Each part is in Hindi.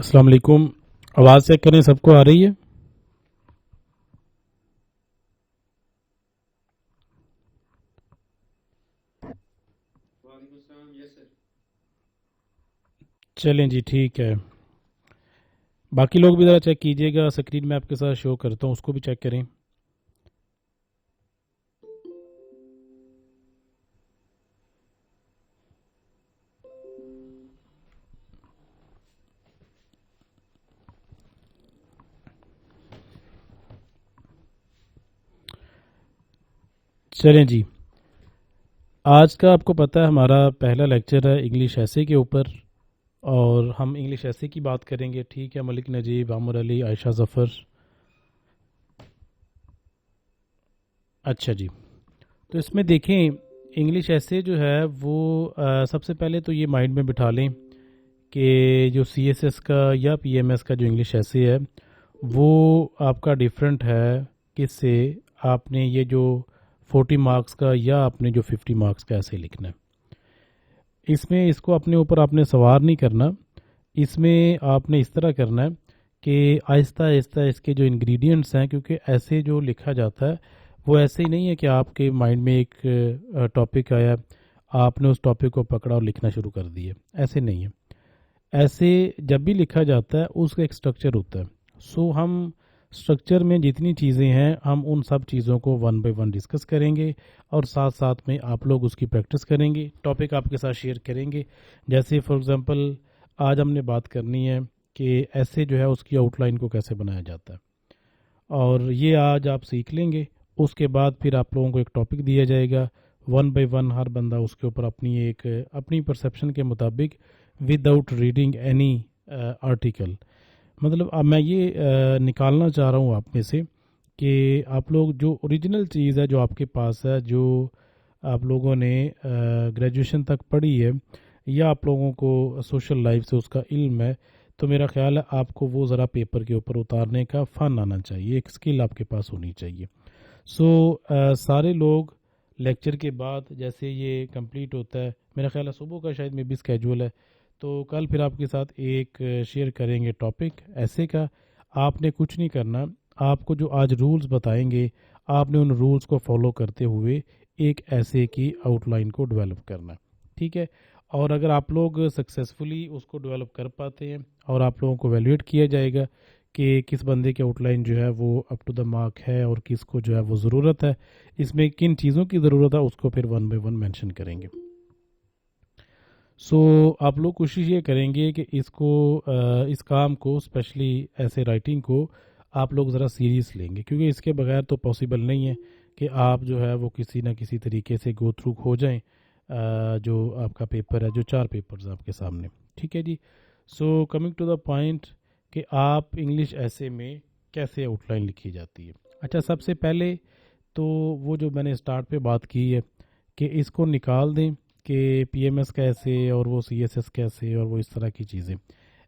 अस्सलाम वालेकुम। आवाज़ चेक करें, सबको आ रही है? चलें जी, ठीक है। बाकी लोग भी ज़रा चेक कीजिएगा, स्क्रीन में आपके साथ शो करता हूँ, उसको भी चेक करें। चलें जी, आज का आपको पता है हमारा पहला लेक्चर है इंग्लिश ऐसे के ऊपर, और हम इंग्लिश ऐसे की बात करेंगे। ठीक है, मलिक नजीब, आमिर अली, आयशा जफ़र। अच्छा जी, तो इसमें देखें, इंग्लिश ऐसे जो है वो सबसे पहले तो ये माइंड में बिठा लें कि जो सीएसएस का या पीएमएस का जो इंग्लिश ऐसे है वो आपका डिफरेंट है किससे। आपने ये जो 40 मार्क्स का या आपने जो 50 मार्क्स का ऐसे लिखना है, इसमें इसको अपने ऊपर आपने सवार नहीं करना। इसमें आपने इस तरह करना है कि आहिस्ता आहिस्ता इसके जो इंग्रेडिएंट्स हैं, क्योंकि ऐसे जो लिखा जाता है वो ऐसे ही नहीं है कि आपके माइंड में एक टॉपिक आया, आपने उस टॉपिक को पकड़ा और लिखना शुरू कर दिया, ऐसे नहीं है। ऐसे जब भी लिखा जाता है उसका एक स्ट्रक्चर होता है। सो हम स्ट्रक्चर में जितनी चीज़ें हैं हम उन सब चीज़ों को वन बाय वन डिस्कस करेंगे, और साथ साथ में आप लोग उसकी प्रैक्टिस करेंगे, टॉपिक आपके साथ शेयर करेंगे। जैसे फॉर एग्जांपल आज हमने बात करनी है कि ऐसे जो है उसकी आउटलाइन को कैसे बनाया जाता है, और ये आज आप सीख लेंगे। उसके बाद फिर आप लोगों को एक टॉपिक दिया जाएगा, वन बाय वन हर बंदा उसके ऊपर अपनी परसेप्शन के मुताबिक, विदाउट रीडिंग एनी आर्टिकल। मतलब अब मैं ये निकालना चाह रहा हूँ आप में से कि आप लोग जो ओरिजिनल चीज़ है जो आपके पास है, जो आप लोगों ने ग्रेजुएशन तक पढ़ी है, या आप लोगों को सोशल लाइफ से उसका इल्म है, तो मेरा ख्याल है आपको वो ज़रा पेपर के ऊपर उतारने का फ़न आना चाहिए, एक स्किल आपके पास होनी चाहिए। सारे लोग लेक्चर के बाद जैसे ये कंप्लीट होता है, मेरा ख्याल है सुबह का शायद मे भी स्केजूल है, तो कल फिर आपके साथ एक शेयर करेंगे टॉपिक ऐसे का। आपने कुछ नहीं करना, आपको जो आज रूल्स बताएंगे आपने उन रूल्स को फॉलो करते हुए एक ऐसे की आउटलाइन को डेवलप करना। ठीक है, और अगर आप लोग सक्सेसफुली उसको डेवलप कर पाते हैं और आप लोगों को वैल्यूएट किया जाएगा कि किस बंदे की आउटलाइन जो है वो अप टू द मार्क है और किसको जो है वो ज़रूरत है, इसमें किन चीज़ों की ज़रूरत है, उसको फिर वन बाय वन मेंशन करेंगे। आप लोग कोशिश ये करेंगे कि इस काम को, स्पेशली ऐसे राइटिंग को, आप लोग ज़रा सीरियस लेंगे, क्योंकि इसके बगैर तो पॉसिबल नहीं है कि आप जो है वो किसी ना किसी तरीके से गो थ्रू हो जाएं जो आपका पेपर है, जो 4 पेपर्स आपके सामने। ठीक है जी। कमिंग टू द पॉइंट कि आप इंग्लिश ऐसे में कैसे आउटलाइन लिखी जाती है। अच्छा, सबसे पहले तो वो जो मैंने स्टार्ट पे बात की है कि इसको निकाल दें कि पीएमएस कैसे और वो सीएसएस कैसे और वो इस तरह की चीज़ें,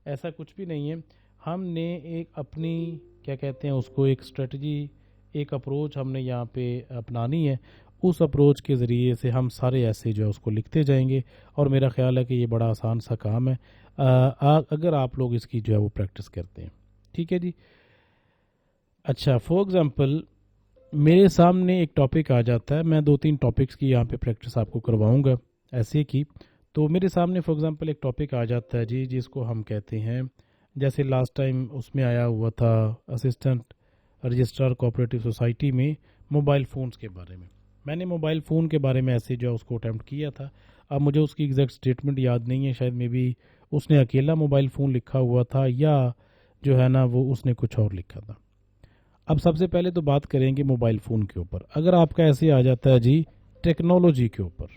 ऐसा कुछ भी नहीं है। हमने एक अपनी, क्या कहते हैं उसको, एक स्ट्रेटजी, एक अप्रोच हमने यहाँ पे अपनानी है। उस अप्रोच के ज़रिए से हम सारे ऐसे जो है उसको लिखते जाएंगे, और मेरा ख्याल है कि ये बड़ा आसान सा काम है अगर आप लोग इसकी जो है वो प्रैक्टिस करते हैं। ठीक है जी। अच्छा, फॉर एग्ज़ाम्पल मेरे सामने एक टॉपिक आ जाता है, मैं 2-3 टॉपिक्स की यहाँ पे प्रैक्टिस आपको करवाऊँगा ऐसे की। तो मेरे सामने फॉर एग्जांपल एक टॉपिक आ जाता है जी, जिसको हम कहते हैं, जैसे लास्ट टाइम उसमें आया हुआ था असिस्टेंट रजिस्ट्रार कोऑपरेटिव सोसाइटी में मोबाइल फ़ोन्स के बारे में। मैंने मोबाइल फ़ोन के बारे में ऐसे जो है उसको अटैम्प्ट किया था। अब मुझे उसकी एग्जैक्ट स्टेटमेंट याद नहीं है, शायद मे बी उसने अकेला मोबाइल फ़ोन लिखा हुआ था, या जो है ना वो उसने कुछ और लिखा था। अब सबसे पहले तो बात करेंगे मोबाइल फ़ोन के ऊपर। अगर आपका ऐसे आ जाता है जी टेक्नोलॉजी के ऊपर,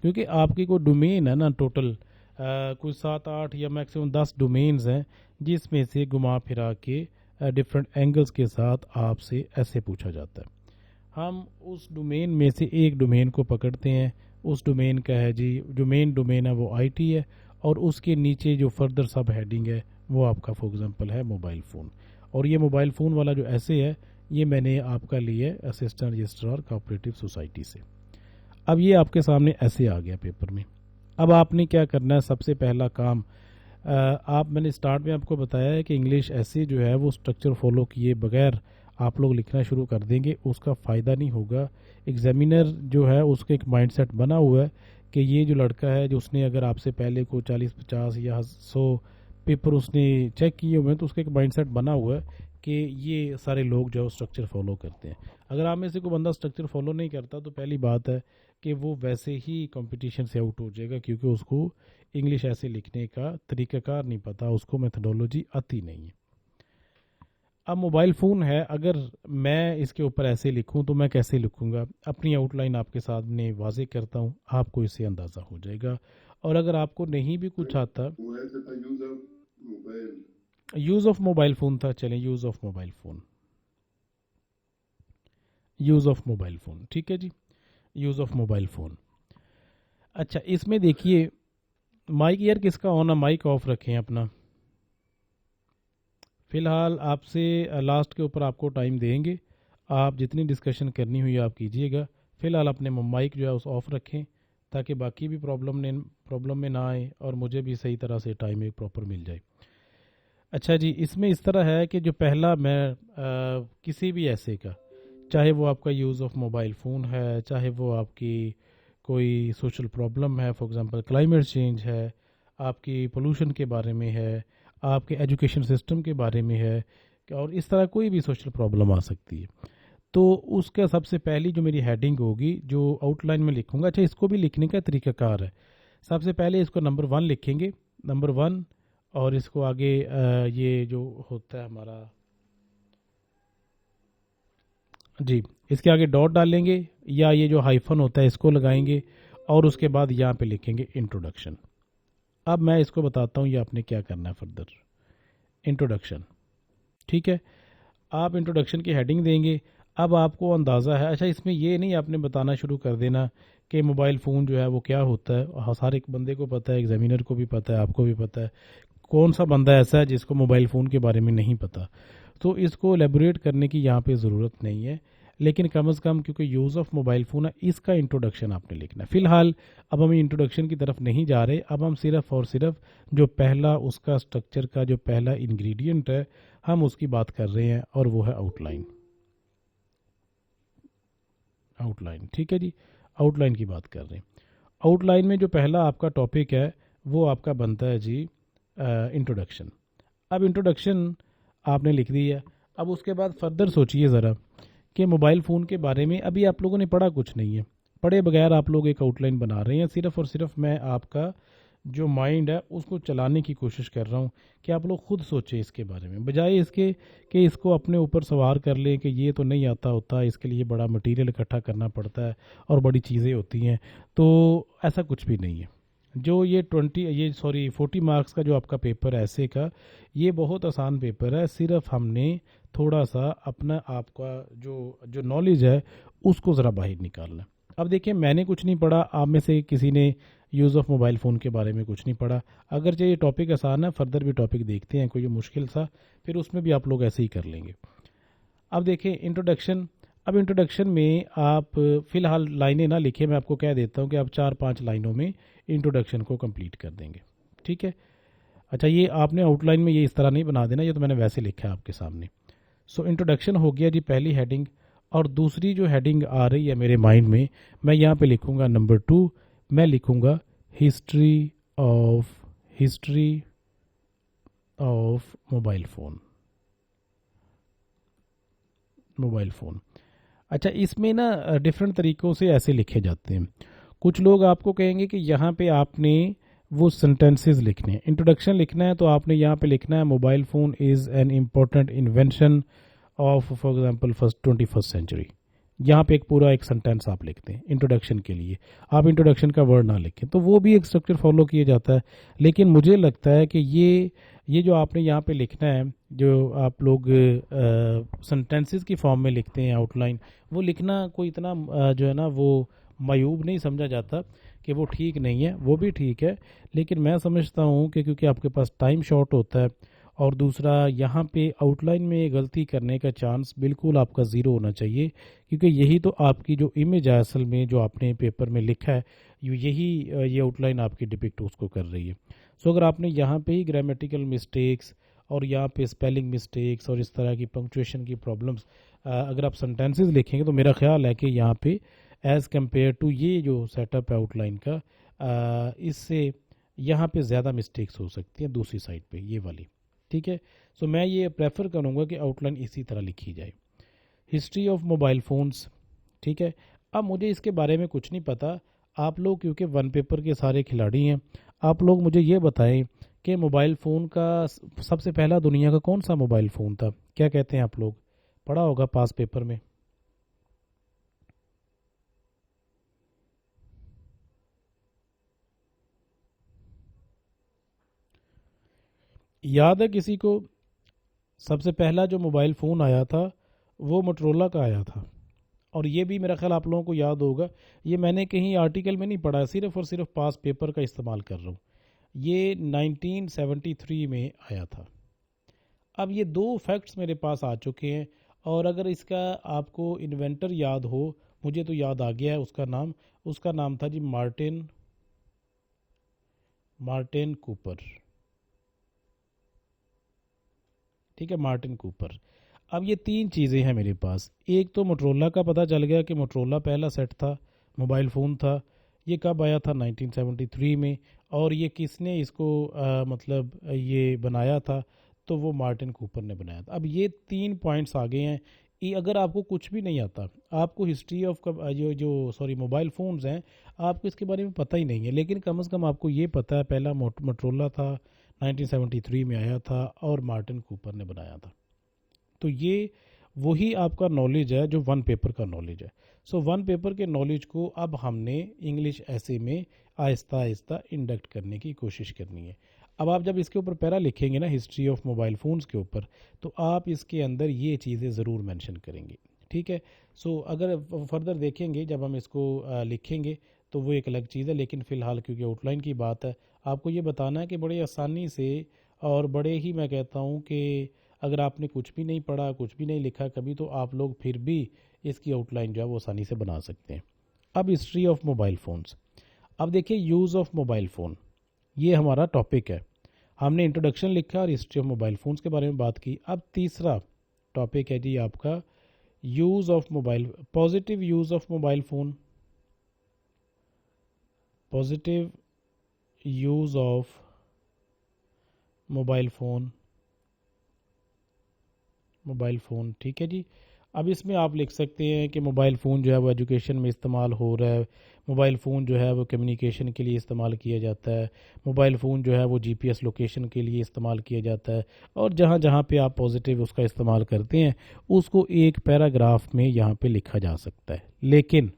क्योंकि आपकी कोई डोमेन है ना, टोटल कोई 7-8 या मैक्सिमम 10 डोमेन्स हैं, जिसमें से घुमा फिरा के डिफरेंट एंगल्स के साथ आपसे ऐसे पूछा जाता है। हम उस डोमेन में से एक डोमेन को पकड़ते हैं, उस डोमेन का है जी, जो मेन डोमेन है वो आईटी है, और उसके नीचे जो फर्दर सब हेडिंग है वो आपका फॉर एग्जांपल है मोबाइल फ़ोन। और ये मोबाइल फ़ोन वाला जो ऐसे है ये मैंने आपका लिए असिस्टेंट रजिस्ट्रार कोऑपरेटिव सोसाइटी से। अब ये आपके सामने ऐसे आ गया पेपर में। अब आपने क्या करना है, सबसे पहला काम, आप मैंने स्टार्ट में आपको बताया है कि इंग्लिश ऐसे जो है वो स्ट्रक्चर फॉलो किए बगैर आप लोग लिखना शुरू कर देंगे, उसका फ़ायदा नहीं होगा। एग्जामिनर जो है उसका एक माइंडसेट बना हुआ है कि ये जो लड़का है जो उसने अगर आपसे पहले को 40 50 या 100 पेपर उसने चेक किए हुए हैं, तो उसका एक माइंडसेट बना हुआ है कि ये सारे लोग जो है स्ट्रक्चर फॉलो करते हैं। अगर आप में से कोई बंदा स्ट्रक्चर फॉलो नहीं करता तो पहली बात है कि वो वैसे ही कंपटीशन से आउट हो जाएगा, क्योंकि उसको इंग्लिश ऐसे लिखने का तरीक़ाकार नहीं पता, उसको मेथडोलॉजी आती नहीं है। अब मोबाइल फ़ोन है, अगर मैं इसके ऊपर ऐसे लिखूं तो मैं कैसे लिखूंगा, अपनी आउटलाइन आपके सामने वाजे करता हूं, आपको इससे अंदाज़ा हो जाएगा। और अगर आपको नहीं भी कुछ आता, यूज़ ऑफ मोबाइल फ़ोन था, चलें use of mobile phone, use of mobile phone, ठीक है जी, यूज़ ऑफ मोबाइल फ़ोन। अच्छा, इसमें देखिए माइक यार किसका ऑन है, माइक ऑफ रखें अपना। फ़िलहाल आपसे लास्ट के ऊपर आपको टाइम देंगे, आप जितनी डिस्कशन करनी हुई आप कीजिएगा। फ़िलहाल अपने माइक जो है उस ऑफ़ रखें ताकि बाकी भी प्रॉब्लम में ना आए और मुझे भी सही तरह से टाइम एक प्रॉपर मिल जाए। अच्छा जी, इसमें इस तरह है कि जो पहला मैं किसी भी ऐसे का, चाहे वो आपका यूज़ ऑफ मोबाइल फ़ोन है, चाहे वो आपकी कोई सोशल प्रॉब्लम है, फॉर एग्जांपल क्लाइमेट चेंज है, आपकी पोल्यूशन के बारे में है, आपके एजुकेशन सिस्टम के बारे में है, और इस तरह कोई भी सोशल प्रॉब्लम आ सकती है, तो उसका सबसे पहली जो मेरी हेडिंग होगी जो आउटलाइन में लिखूंगा। अच्छा, इसको भी लिखने का तरीकाकार है। सबसे पहले इसको नंबर 1 लिखेंगे, नंबर 1, और इसको आगे ये जो होता है हमारा जी, इसके आगे डॉट डालेंगे या ये जो हाइफन होता है इसको लगाएंगे, और उसके बाद यहाँ पे लिखेंगे इंट्रोडक्शन। अब मैं इसको बताता हूँ ये आपने क्या करना है फर्दर। इंट्रोडक्शन, ठीक है, आप इंट्रोडक्शन की हेडिंग देंगे। अब आपको अंदाज़ा है, अच्छा इसमें ये नहीं आपने बताना शुरू कर देना कि मोबाइल फ़ोन जो है वो क्या होता है। हर एक बंदे को पता है, एग्जामिनर को भी पता है, आपको भी पता है। कौन सा बंदा ऐसा है जिसको मोबाइल फ़ोन के बारे में नहीं पता, तो इसको एलेबोरेट करने की यहाँ पे ज़रूरत नहीं है। लेकिन कम से कम क्योंकि यूज़ ऑफ मोबाइल फ़ोन है, इसका इंट्रोडक्शन आपने लिखना है। फ़िलहाल अब हम इंट्रोडक्शन की तरफ नहीं जा रहे, अब हम सिर्फ और सिर्फ जो पहला उसका स्ट्रक्चर का जो पहला इंग्रेडिएंट है हम उसकी बात कर रहे हैं, और वो है आउटलाइन। आउटलाइन, ठीक है जी, आउटलाइन की बात कर रहे हैं। आउटलाइन में जो पहला आपका टॉपिक है वो आपका बनता है जी इंट्रोडक्शन। अब इंट्रोडक्शन आपने लिख दी है। अब उसके बाद फर्दर सोचिए ज़रा कि मोबाइल फ़ोन के बारे में अभी आप लोगों ने पढ़ा कुछ नहीं है, पढ़े बगैर आप लोग एक आउटलाइन बना रहे हैं। सिर्फ और सिर्फ मैं आपका जो माइंड है उसको चलाने की कोशिश कर रहा हूँ कि आप लोग खुद सोचें इसके बारे में, बजाय इसके कि इसको अपने ऊपर सवार कर लें कि ये तो नहीं आता होता, इसके लिए बड़ा मटेरियल इकट्ठा करना पड़ता है और बड़ी चीज़ें होती हैं। तो ऐसा कुछ भी नहीं है। जो ये 40 मार्क्स का जो आपका पेपर है ऐसे का, ये बहुत आसान पेपर है। सिर्फ हमने थोड़ा सा अपना आपका जो जो नॉलेज है उसको ज़रा बाहर निकालना है। अब देखिए, मैंने कुछ नहीं पढ़ा, आप में से किसी ने यूज़ ऑफ मोबाइल फ़ोन के बारे में कुछ नहीं पढ़ा। अगर जो ये टॉपिक आसान है, फर्दर भी टॉपिक देखते हैं कोई मुश्किल सा, फिर उसमें भी आप लोग ऐसे ही कर लेंगे। अब देखें इंट्रोडक्शन। अब इंट्रोडक्शन में आप फ़िलहाल लाइनें ना लिखें, मैं आपको कह देता हूँ कि आप 4-5 लाइनों में इंट्रोडक्शन को कंप्लीट कर देंगे, ठीक है। अच्छा, ये आपने आउटलाइन में ये इस तरह नहीं बना देना, ये तो मैंने वैसे लिखा है आपके सामने। सो इंट्रोडक्शन हो गया जी पहली हेडिंग। और दूसरी जो हेडिंग आ रही है मेरे माइंड में, मैं यहाँ पे लिखूँगा नंबर 2, मैं लिखूँगा हिस्ट्री ऑफ मोबाइल फ़ोन। अच्छा, इसमें ना डिफरेंट तरीक़ों से ऐसे लिखे जाते हैं। कुछ लोग आपको कहेंगे कि यहाँ पे आपने वो सेंटेंसेस लिखने हैं, इंट्रोडक्शन लिखना है तो आपने यहाँ पे लिखना है mobile phone is an important invention of for example 21st century. यहाँ पे एक पूरा एक सेंटेंस आप लिखते हैं इंट्रोडक्शन के लिए, आप इंट्रोडक्शन का वर्ड ना लिखें, तो वो भी एक स्ट्रक्चर फॉलो किया जाता है। लेकिन मुझे लगता है कि ये जो आपने यहाँ पे लिखना है, जो आप लोग सेंटेंसेस की फॉर्म में लिखते हैं आउटलाइन, वो लिखना कोई इतना जो है ना वो मायूब नहीं समझा जाता कि वो ठीक नहीं है, वो भी ठीक है। लेकिन मैं समझता हूँ कि क्योंकि आपके पास टाइम शॉर्ट होता है, और दूसरा यहाँ पे आउटलाइन में गलती करने का चांस बिल्कुल आपका ज़ीरो होना चाहिए, क्योंकि यही तो आपकी जो इमेज है असल में जो आपने पेपर में लिखा है, यही ये आउटलाइन आपकी डिपिक्ट उसको कर रही है। सो अगर आपने यहाँ पे ही ग्रामेटिकल मिस्टेक्स और यहाँ पे स्पेलिंग मिस्टेक्स और इस तरह की पंक्चुएशन की प्रॉब्लम्स अगर आप सेंटेंसेस लिखेंगे तो मेरा ख्याल है कि यहाँ पे एज़ कम्पेयर टू ये जो सेटअप है आउटलाइन का इससे यहाँ पे ज़्यादा मिस्टेक्स हो सकती हैं दूसरी साइड पे ये वाली। ठीक है, सो मैं ये प्रेफर करूँगा कि आउटलाइन इसी तरह लिखी जाए। हिस्ट्री ऑफ मोबाइल फ़ोन्स, ठीक है। अब मुझे इसके बारे में कुछ नहीं पता, आप लोग क्योंकि वन पेपर के सारे खिलाड़ी हैं, आप लोग मुझे ये बताएं कि मोबाइल फ़ोन का सबसे पहला दुनिया का कौन सा मोबाइल फ़ोन था? क्या कहते हैं आप लोग? पढ़ा होगा पास पेपर में। याद है किसी को? सबसे पहला जो मोबाइल फ़ोन आया था वो मोटरोला का आया था। और ये भी मेरा ख्याल आप लोगों को याद होगा, ये मैंने कहीं आर्टिकल में नहीं पढ़ा, सिर्फ और सिर्फ पास पेपर का इस्तेमाल कर रहा हूँ। ये 1973 में आया था। अब ये दो फैक्ट्स मेरे पास आ चुके हैं, और अगर इसका आपको इन्वेंटर याद हो, मुझे तो याद आ गया है उसका नाम था जी मार्टिन मार्टिन कूपर। ठीक है, मार्टिन कूपर। अब ये तीन चीज़ें हैं मेरे पास। एक तो मोटरोला का पता चल गया कि मोटरोला पहला सेट था, मोबाइल फ़ोन था। ये कब आया था? 1973 में। और ये किसने इसको मतलब ये बनाया था? तो वो मार्टिन कूपर ने बनाया था। अब ये तीन पॉइंट्स आ गए हैं। ये अगर आपको कुछ भी नहीं आता, आपको हिस्ट्री ऑफ जो जो सॉरी मोबाइल फ़ोन्स हैं, आपको इसके बारे में पता ही नहीं है, लेकिन कम से कम आपको ये पता है पहला मोटरोला था, 1973 में आया था और मार्टिन कूपर ने बनाया था। तो ये वही आपका नॉलेज है जो वन पेपर का नॉलेज है। सो वन पेपर के नॉलेज को अब हमने इंग्लिश ऐसे में आहिस्ता आहिस्ता इंडक्ट करने की कोशिश करनी है। अब आप जब इसके ऊपर पैरा लिखेंगे ना हिस्ट्री ऑफ मोबाइल फ़ोन्स के ऊपर, तो आप इसके अंदर ये चीज़ें ज़रूर मेंशन करेंगे। ठीक है, सो अगर फर्दर देखेंगे जब हम इसको लिखेंगे तो वो एक अलग चीज़ है, लेकिन फ़िलहाल क्योंकि आउटलाइन की बात है, आपको ये बताना है कि बड़े आसानी से और बड़े ही मैं कहता हूँ कि अगर आपने कुछ भी नहीं पढ़ा, कुछ भी नहीं लिखा कभी, तो आप लोग फिर भी इसकी आउटलाइन जो है वो आसानी से बना सकते हैं। अब हिस्ट्री ऑफ मोबाइल फ़ोन्स। अब देखिए यूज़ ऑफ मोबाइल फ़ोन, ये हमारा टॉपिक है। हमने इंट्रोडक्शन लिखा और हिस्ट्री ऑफ मोबाइल फ़ोन्स के बारे में बात की। अब तीसरा टॉपिक है जी आपका use of mobile, positive use of mobile phone. Positive use of mobile phone, mobile phone. ठीक है जी। अब इसमें आप लिख सकते हैं कि मोबाइल फ़ोन जो है वो एजुकेशन में इस्तेमाल हो रहा है, मोबाइल फ़ोन जो है वो कम्युनिकेशन के लिए इस्तेमाल किया जाता है, मोबाइल फ़ोन जो है वो जीपीएस लोकेशन के लिए इस्तेमाल किया जाता है। और जहाँ जहाँ पे आप पॉजिटिव उसका इस्तेमाल करते हैं उसको एक पैराग्राफ में यहाँ पे लिखा जा सकता है। लेकिन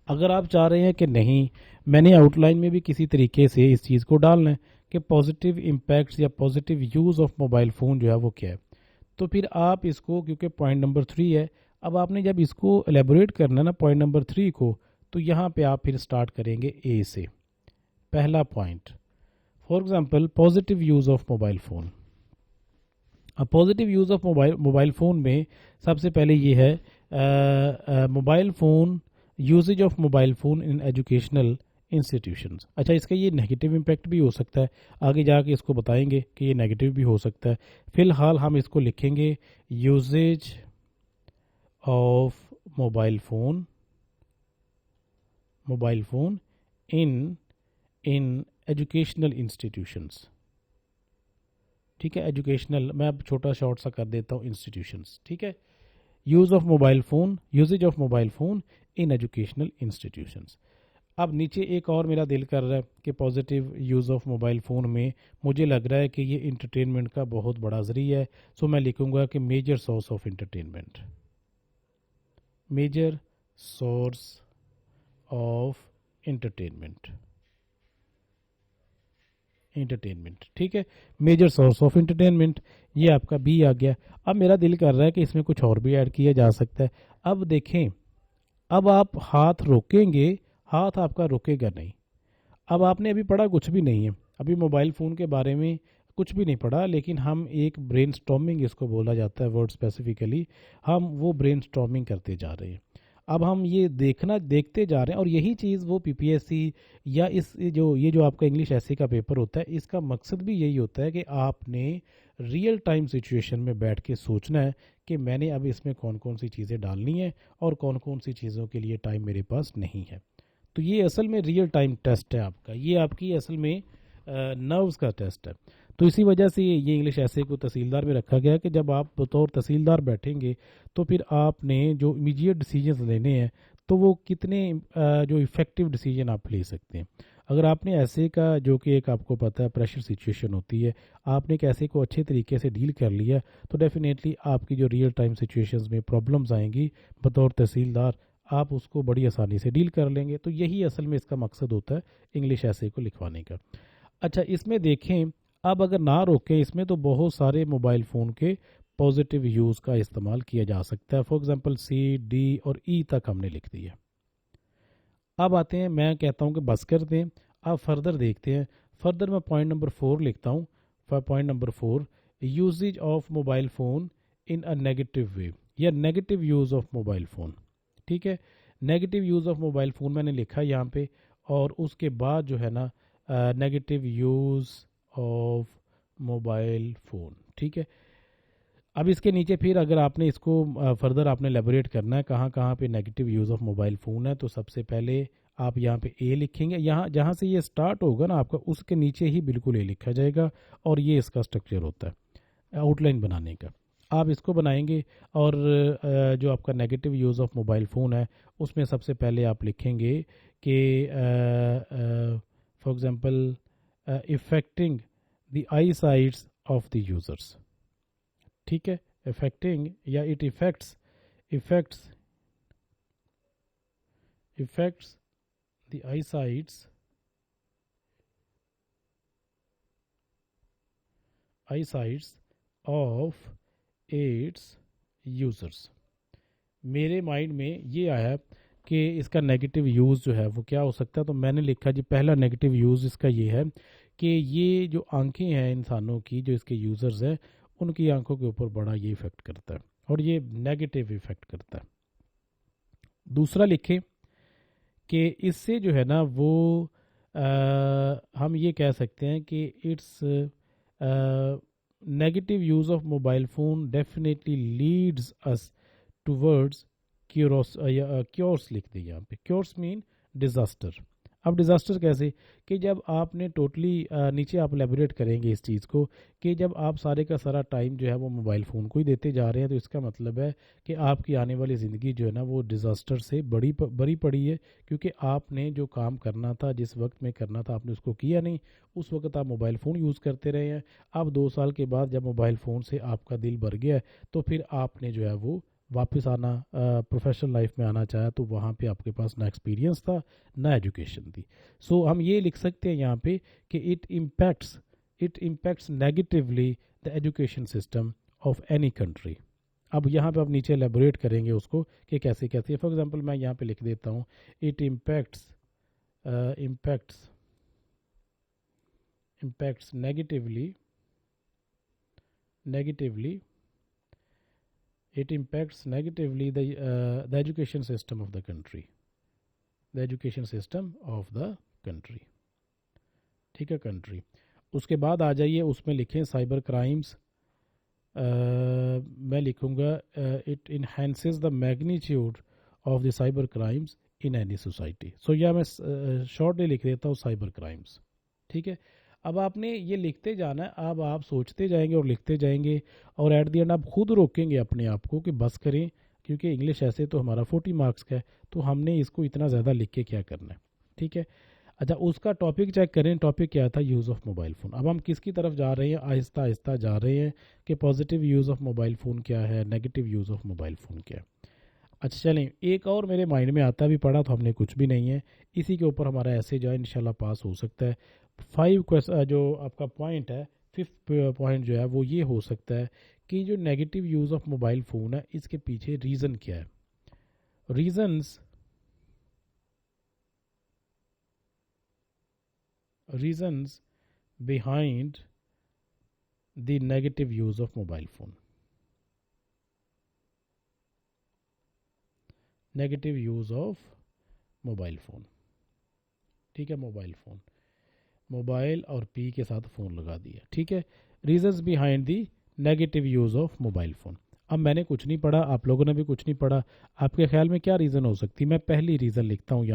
अगर आप चाह रहे हैं कि नहीं, मैंने आउटलाइन में भी किसी तरीके से इस चीज़ को डालना है कि पॉजिटिव इम्पैक्ट्स या positive use of mobile phone जो है वो क्या है, तो फिर आप इसको, क्योंकि पॉइंट नंबर 3 है, अब आपने जब इसको एलेबोरेट करना है ना पॉइंट नंबर 3 को, तो यहाँ पे आप फिर स्टार्ट करेंगे ए से। पहला point, for example positive use of mobile phone. अब positive use of mobile phone में सबसे पहले ये है mobile phone, usage of mobile phone in educational institutions. अच्छा, इसका ये नेगेटिव इम्पैक्ट भी हो सकता है, आगे जाके इसको बताएंगे कि ये नेगेटिव भी हो सकता है। फ़िलहाल हम इसको लिखेंगे uses of mobile phone in in educational institutions. ठीक है, एजुकेशनल मैं अब छोटा शॉर्ट सा कर देता हूँ, इंस्टीट्यूशंस। ठीक है, use of mobile phone, usage of mobile phone in educational institutions. अब नीचे एक और मेरा दिल कर रहा है कि positive use of mobile phone में मुझे लग रहा है कि ये इंटरटेनमेंट का बहुत बड़ा ज़रिया है। सो मैं लिखूँगा कि major source of entertainment, major source of entertainment, entertainment. ठीक है, मेजर सोर्स ऑफ इंटरटेनमेंट, ये आपका बी आ गया। अब मेरा दिल कर रहा है कि इसमें कुछ और भी ऐड किया जा सकता है। अब देखें, अब आप हाथ रोकेंगे, हाथ आपका रुकेगा नहीं। अब आपने अभी पढ़ा कुछ भी नहीं है, अभी मोबाइल फ़ोन के बारे में कुछ भी नहीं पढ़ा, लेकिन हम एक ब्रेनस्टॉर्मिंग इसको बोला जाता है वर्ड स्पेसिफिकली, हम वो ब्रेनस्टॉर्मिंग करते जा रहे हैं। अब हम ये देखते जा रहे हैं, और यही चीज़ वो पीपीएससी या इस ये जो आपका इंग्लिश ऐसे का पेपर होता है, इसका मकसद भी यही होता है कि आपने रियल टाइम सिचुएशन में बैठ के सोचना है कि मैंने अब इसमें कौन कौन सी चीज़ें डालनी है और कौन कौन सी चीज़ों के लिए टाइम मेरे पास नहीं है। तो ये असल में रियल टाइम टेस्ट है आपका, ये आपकी असल में नर्व्स का टेस्ट है। तो इसी वजह से ये इंग्लिश ऐसे को तहसीलदार में रखा गया कि जब आप बतौर तहसीलदार बैठेंगे तो फिर आपने जो इमीडिएट डिसीजंस लेने हैं तो वो कितने जो इफ़ेक्टिव डिसीजन आप ले सकते हैं। अगर आपने ऐसे का, जो कि एक आपको पता है प्रेशर सिचुएशन होती है, आपने एक ऐसे को अच्छे तरीके से डील कर लिया तो डेफिनेटली आपकी जो रियल टाइम सिचुएशंस में प्रॉब्लम्स आएंगी बतौर तहसीलदार, आप उसको बड़ी आसानी से डील कर लेंगे। तो यही असल में इसका मकसद होता है इंग्लिश ऐसे को लिखवाने का। अच्छा, इसमें देखें, अब अगर ना रोके इसमें तो बहुत सारे मोबाइल फ़ोन के पॉजिटिव यूज़ का इस्तेमाल किया जा सकता है। फॉर एग्जांपल सी, डी और ई तक हमने लिख दिया। अब आते हैं, मैं कहता हूँ कि बस कर दें, अब फर्दर देखते हैं। फर्दर मैं पॉइंट नंबर 4 लिखता हूँ। Point number 4, usages of mobile phone in a negative way, या negative use of mobile phone. ठीक है, negative use of mobile phone मैंने लिखा यहाँ पे, और उसके बाद जो है ना negative use of mobile phone. ठीक है, अब इसके नीचे फिर अगर आपने इसको फर्दर आपने एलेबोरेट करना है कहाँ कहाँ पे negative use of mobile phone है, तो सबसे पहले आप यहाँ पे ए लिखेंगे। यहाँ जहाँ से ये स्टार्ट होगा ना आपका, उसके नीचे ही बिल्कुल ए लिखा जाएगा, और ये इसका स्ट्रक्चर होता है आउटलाइन बनाने का। आप इसको बनाएंगे, और जो आपका negative use of mobile phone है उसमें सबसे पहले आप लिखेंगे कि for example effecting the eye sights of the users. ठीक है, इफेक्टिंग या it effects effects the eye sights of its users. मेरे माइंड में ये आया कि इसका नेगेटिव यूज़ जो है वो क्या हो सकता है, तो मैंने लिखा जी पहला नेगेटिव यूज़ इसका ये है कि ये जो आंखें हैं इंसानों की, जो इसके यूज़र्स हैं, उनकी आंखों के ऊपर बड़ा ये इफ़ेक्ट करता है, और ये नेगेटिव इफ़ेक्ट करता है। दूसरा लिखें कि इससे जो है ना वो हम ये कह सकते हैं कि it's negative use of mobile phone definitely leads us towards curse, या क्योर्स लिख दिया यहाँ पे। Curse mean disaster. अब डिज़ास्टर कैसे, कि जब आपने टोटली नीचे आप एलेबोरेट करेंगे इस चीज़ को, कि जब आप सारे का सारा टाइम जो है वो मोबाइल फ़ोन को ही देते जा रहे हैं, तो इसका मतलब है कि आपकी आने वाली ज़िंदगी जो है ना वो डिज़ास्टर से बड़ी पड़ी है, क्योंकि आपने जो काम करना था, जिस वक्त में करना था, आपने उसको किया नहीं। उस वक्त आप मोबाइल फ़ोन यूज़ करते रहे हैं। अब 2 साल के बाद जब मोबाइल फ़ोन से आपका दिल भर गया है, तो फिर आपने जो है वो वापस आना, प्रोफेशनल लाइफ में आना चाहा, तो वहाँ पे आपके पास ना एक्सपीरियंस था ना एजुकेशन थी। सो हम ये लिख सकते हैं यहाँ पे कि it impacts negatively the education system of any country. अब यहाँ पे आप नीचे एलेबोरेट करेंगे उसको कि कैसे कैसे। फॉर एग्जांपल मैं यहाँ पे लिख देता हूँ, it impacts negatively it impacts negatively the education system of the country, the education system of the country। ठीक है, कंट्री। उसके बाद आ जाइए, उसमें लिखें साइबर क्राइम्स। मैं लिखूँगा it enhances the magnitude of the cyber crimes in any society. So या मैं शॉर्टली लिख देता हूँ साइबर क्राइम्स। ठीक है, अब आपने ये लिखते जाना है। अब आप सोचते जाएंगे और लिखते जाएंगे, और एट दी एंड आप खुद रोकेंगे अपने आप को कि बस करें, क्योंकि इंग्लिश ऐसे तो हमारा 40 मार्क्स का है, तो हमने इसको इतना ज़्यादा लिख के क्या करना है। ठीक है, अच्छा, उसका टॉपिक चेक करें। टॉपिक क्या था, यूज़ ऑफ मोबाइल फ़ोन। अब हम किसकी तरफ जा रहे हैं, आहिस्ता आहिस्ता जा रहे हैं कि positive use of mobile phone क्या है, negative use of mobile phone क्या है। अच्छा चलें, एक और मेरे माइंड में आता भी, पढ़ा तो हमने कुछ भी नहीं है, इसी के ऊपर हमारा ऐसे जो है इंशाल्लाह पास हो सकता है। 5 क्वेश्चन जो आपका पॉइंट है, 5th पॉइंट जो है वो ये हो सकता है कि जो negative use of mobile phone है इसके पीछे रीज़न क्या है। Reasons behind the negative use of mobile phone. Negative use of mobile phone. ठीक है, मोबाइल फ़ोन, मोबाइल और पी के साथ फ़ोन लगा दिया। ठीक है, reasons behind the negative use of mobile phone. अब मैंने कुछ नहीं पढ़ा, आप लोगों ने भी कुछ नहीं पढ़ा, आपके ख्याल में क्या रीज़न हो सकती है? मैं पहली रीज़न लिखता हूँ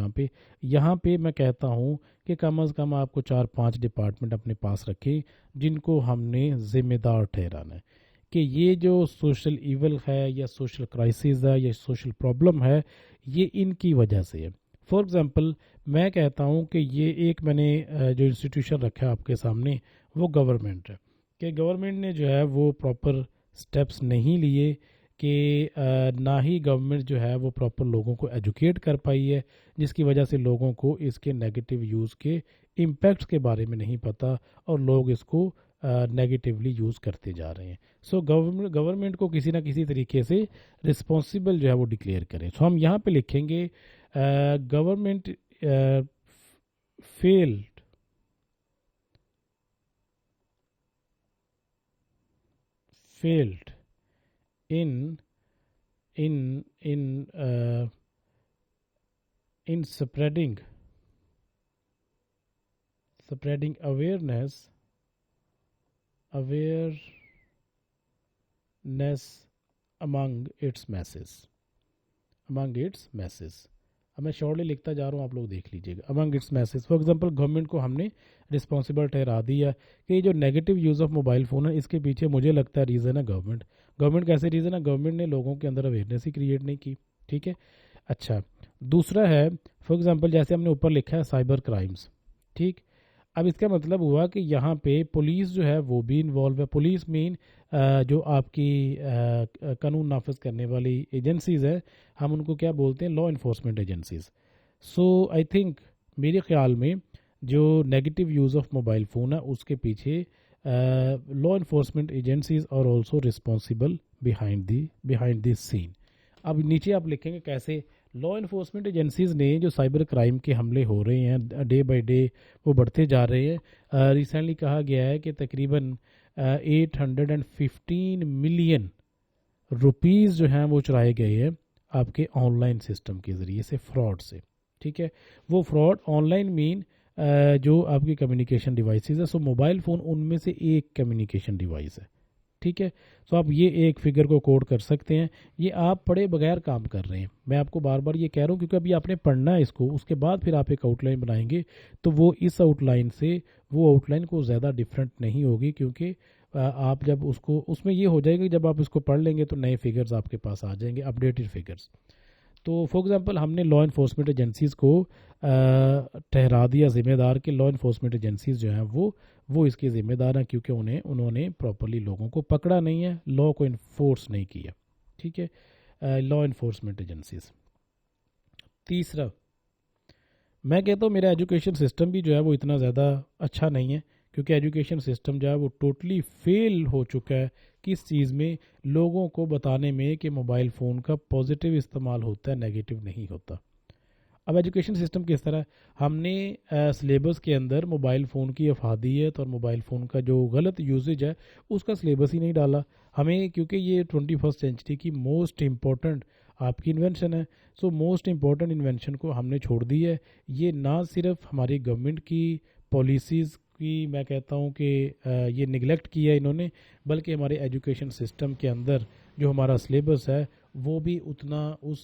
यहाँ पे मैं कहता हूँ कि कम अज़ कम आपको 4-5 डिपार्टमेंट अपने पास रखें जिनको हमने ज़िम्मेदार ठहराना है कि ये जो सोशल ईवल है या सोशल क्राइसिस है या सोशल प्रॉब्लम है, ये इनकी वजह से है। फॉर एग्ज़ाम्पल मैं कहता हूँ कि ये एक मैंने जो इंस्टीट्यूशन रखा है आपके सामने, वो गवर्नमेंट है, कि गवर्नमेंट ने जो है वो प्रॉपर स्टेप्स नहीं लिए, कि ना ही गवर्नमेंट जो है वो प्रॉपर लोगों को एजुकेट कर पाई है, जिसकी वजह से लोगों को इसके नेगेटिव यूज़ के इम्पैक्ट्स के बारे में नहीं पता और लोग इसको नेगेटिवली यूज़ करते जा रहे हैं। सो गवर्नमेंट को किसी ना किसी तरीके से रिस्पॉन्सिबल जो है वो डिक्लेयर करें। सो हम यहाँ पे लिखेंगे government failed failed in in in uh, in spreading awareness among its masses। अब मैं शॉर्टली लिखता जा रहा हूँ, आप लोग देख लीजिएगा। Among it's message, for example government को हमने रिस्पॉन्सिबल ठहरा दिया कि ये जो negative use of mobile phone है, इसके पीछे मुझे लगता है रीज़न है गवर्नमेंट। गवर्नमेंट कैसे रीज़न है? गवर्नमेंट ने लोगों के अंदर अवेयरनेस ही क्रिएट नहीं की। ठीक है, अच्छा, दूसरा है फॉर एग्जांपल जैसे हमने ऊपर लिखा है साइबर क्राइम्स। ठीक, अब इसका मतलब हुआ कि यहाँ पे पुलिस जो है वो भी इन्वॉल्व है। पुलिस मीन जो आपकी कानून नाफिज करने वाली एजेंसीज़ है, हम उनको क्या बोलते हैं? Law enforcement agencies. So I think मेरे ख्याल में जो negative use of mobile phone है उसके पीछे law enforcement agencies are also responsible behind this scene. अब नीचे आप लिखेंगे कैसे लॉ इन्फोर्समेंट एजेंसीज ने जो साइबर क्राइम के हमले हो रहे हैं डे बाय डे वो बढ़ते जा रहे हैं। रिसेंटली कहा गया है कि तकरीबन 815 मिलियन रुपीज़ जो हैं वो चुराए गए हैं आपके ऑनलाइन सिस्टम के ज़रिए से, फ्रॉड से। ठीक है, वो फ्रॉड ऑनलाइन मीन जो आपकी कम्युनिकेशन डिवाइसेस है। सो मोबाइल फ़ोन उनमें से एक कम्युनिकेशन डिवाइस है। ठीक है, सो आप ये एक फिगर को कोड कर सकते हैं। ये आप पढ़े बगैर काम कर रहे हैं, मैं आपको बार बार ये कह रहा हूँ क्योंकि अभी आपने पढ़ना है इसको, उसके बाद फिर आप एक आउटलाइन बनाएंगे तो वो इस आउटलाइन से वो आउटलाइन को ज़्यादा डिफरेंट नहीं होगी, क्योंकि आप जब उसको उसमें ये हो जाएगा कि जब आप इसको पढ़ लेंगे तो नए फिगर्स आपके पास आ जाएंगे, अपडेटेड फिगर्स। तो फॉर एग्जांपल हमने लॉ इन्फोर्समेंट एजेंसीज़ को ठहरा दिया ज़िम्मेदार कि लॉ इन्फोर्समेंट एजेंसीज़ जो हैं वो इसके ज़िम्मेदार हैं, क्योंकि उन्होंने प्रॉपरली लोगों को पकड़ा नहीं है, लॉ को इन्फोर्स नहीं किया। ठीक है, लॉ इन्फोर्समेंट एजेंसीज़। तीसरा, मैं कहता हूँ मेरा एजुकेशन सिस्टम भी जो है वो इतना ज़्यादा अच्छा नहीं है, क्योंकि एजुकेशन सिस्टम जो है वो टोटली फेल हो चुका है किस चीज़ में? लोगों को बताने में कि मोबाइल फ़ोन का पॉजिटिव इस्तेमाल होता है, नेगेटिव नहीं होता। अब एजुकेशन सिस्टम किस तरह, हमने सिलेबस के अंदर मोबाइल फ़ोन की अफादियत और मोबाइल फ़ोन का जो गलत यूजेज है उसका सिलेबस ही नहीं डाला हमें, क्योंकि ये 21st सेंचुरी की मोस्ट इम्पॉर्टेंट आपकी इन्वेंशन है। सो मोस्ट इम्पॉर्टेंट इन्वेंशन को हमने छोड़ दी है। ये ना सिर्फ हमारी गवर्नमेंट की पॉलिसीज़ की मैं कहता हूँ कि ये निगलेक्ट किया इन्होंने, बल्कि हमारे एजुकेशन सिस्टम के अंदर जो हमारा सिलेबस है वो भी उतना उस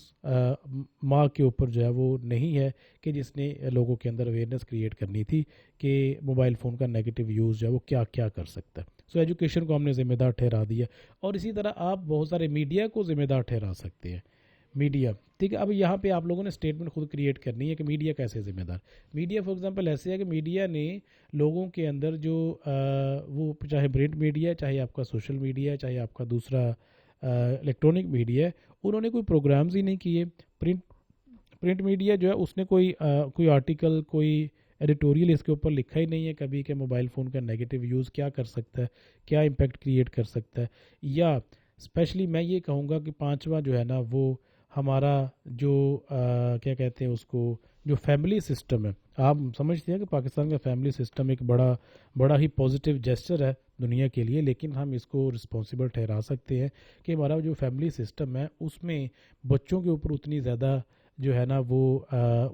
मार्क के ऊपर जो है वो नहीं है कि जिसने लोगों के अंदर अवेयरनेस क्रिएट करनी थी कि मोबाइल फ़ोन का नेगेटिव यूज़ जो है वो क्या क्या कर सकता है। सो एजुकेशन को हमने ज़िम्मेदार ठहरा दिया, और इसी तरह आप बहुत सारे मीडिया को ज़िम्मेदार ठहरा सकते हैं। मीडिया, ठीक है, अब यहाँ पे आप लोगों ने स्टेटमेंट खुद क्रिएट करनी है कि मीडिया कैसे जिम्मेदार। मीडिया फॉर एग्जांपल ऐसे है कि मीडिया ने लोगों के अंदर जो वो चाहे प्रिंट मीडिया है, चाहे आपका सोशल मीडिया है, चाहे आपका दूसरा इलेक्ट्रॉनिक मीडिया है, उन्होंने कोई प्रोग्राम्स ही नहीं किए। प्रिंट मीडिया जो है उसने कोई आर्टिकल, कोई एडिटोरियल इसके ऊपर लिखा ही नहीं है कभी कि मोबाइल फ़ोन का नेगेटिव यूज़ क्या कर सकता है, क्या इम्पेक्ट क्रिएट कर सकता है। या स्पेशली मैं ये कहूँगा कि पांचवा जो है ना वो हमारा जो क्या कहते हैं उसको, जो फैमिली सिस्टम है, आप समझते हैं कि पाकिस्तान का फैमिली सिस्टम एक बड़ा बड़ा ही पॉजिटिव जेस्चर है दुनिया के लिए, लेकिन हम इसको रिस्पॉन्सिबल ठहरा सकते हैं कि हमारा जो फैमिली सिस्टम है उसमें बच्चों के ऊपर उतनी ज़्यादा जो है ना वो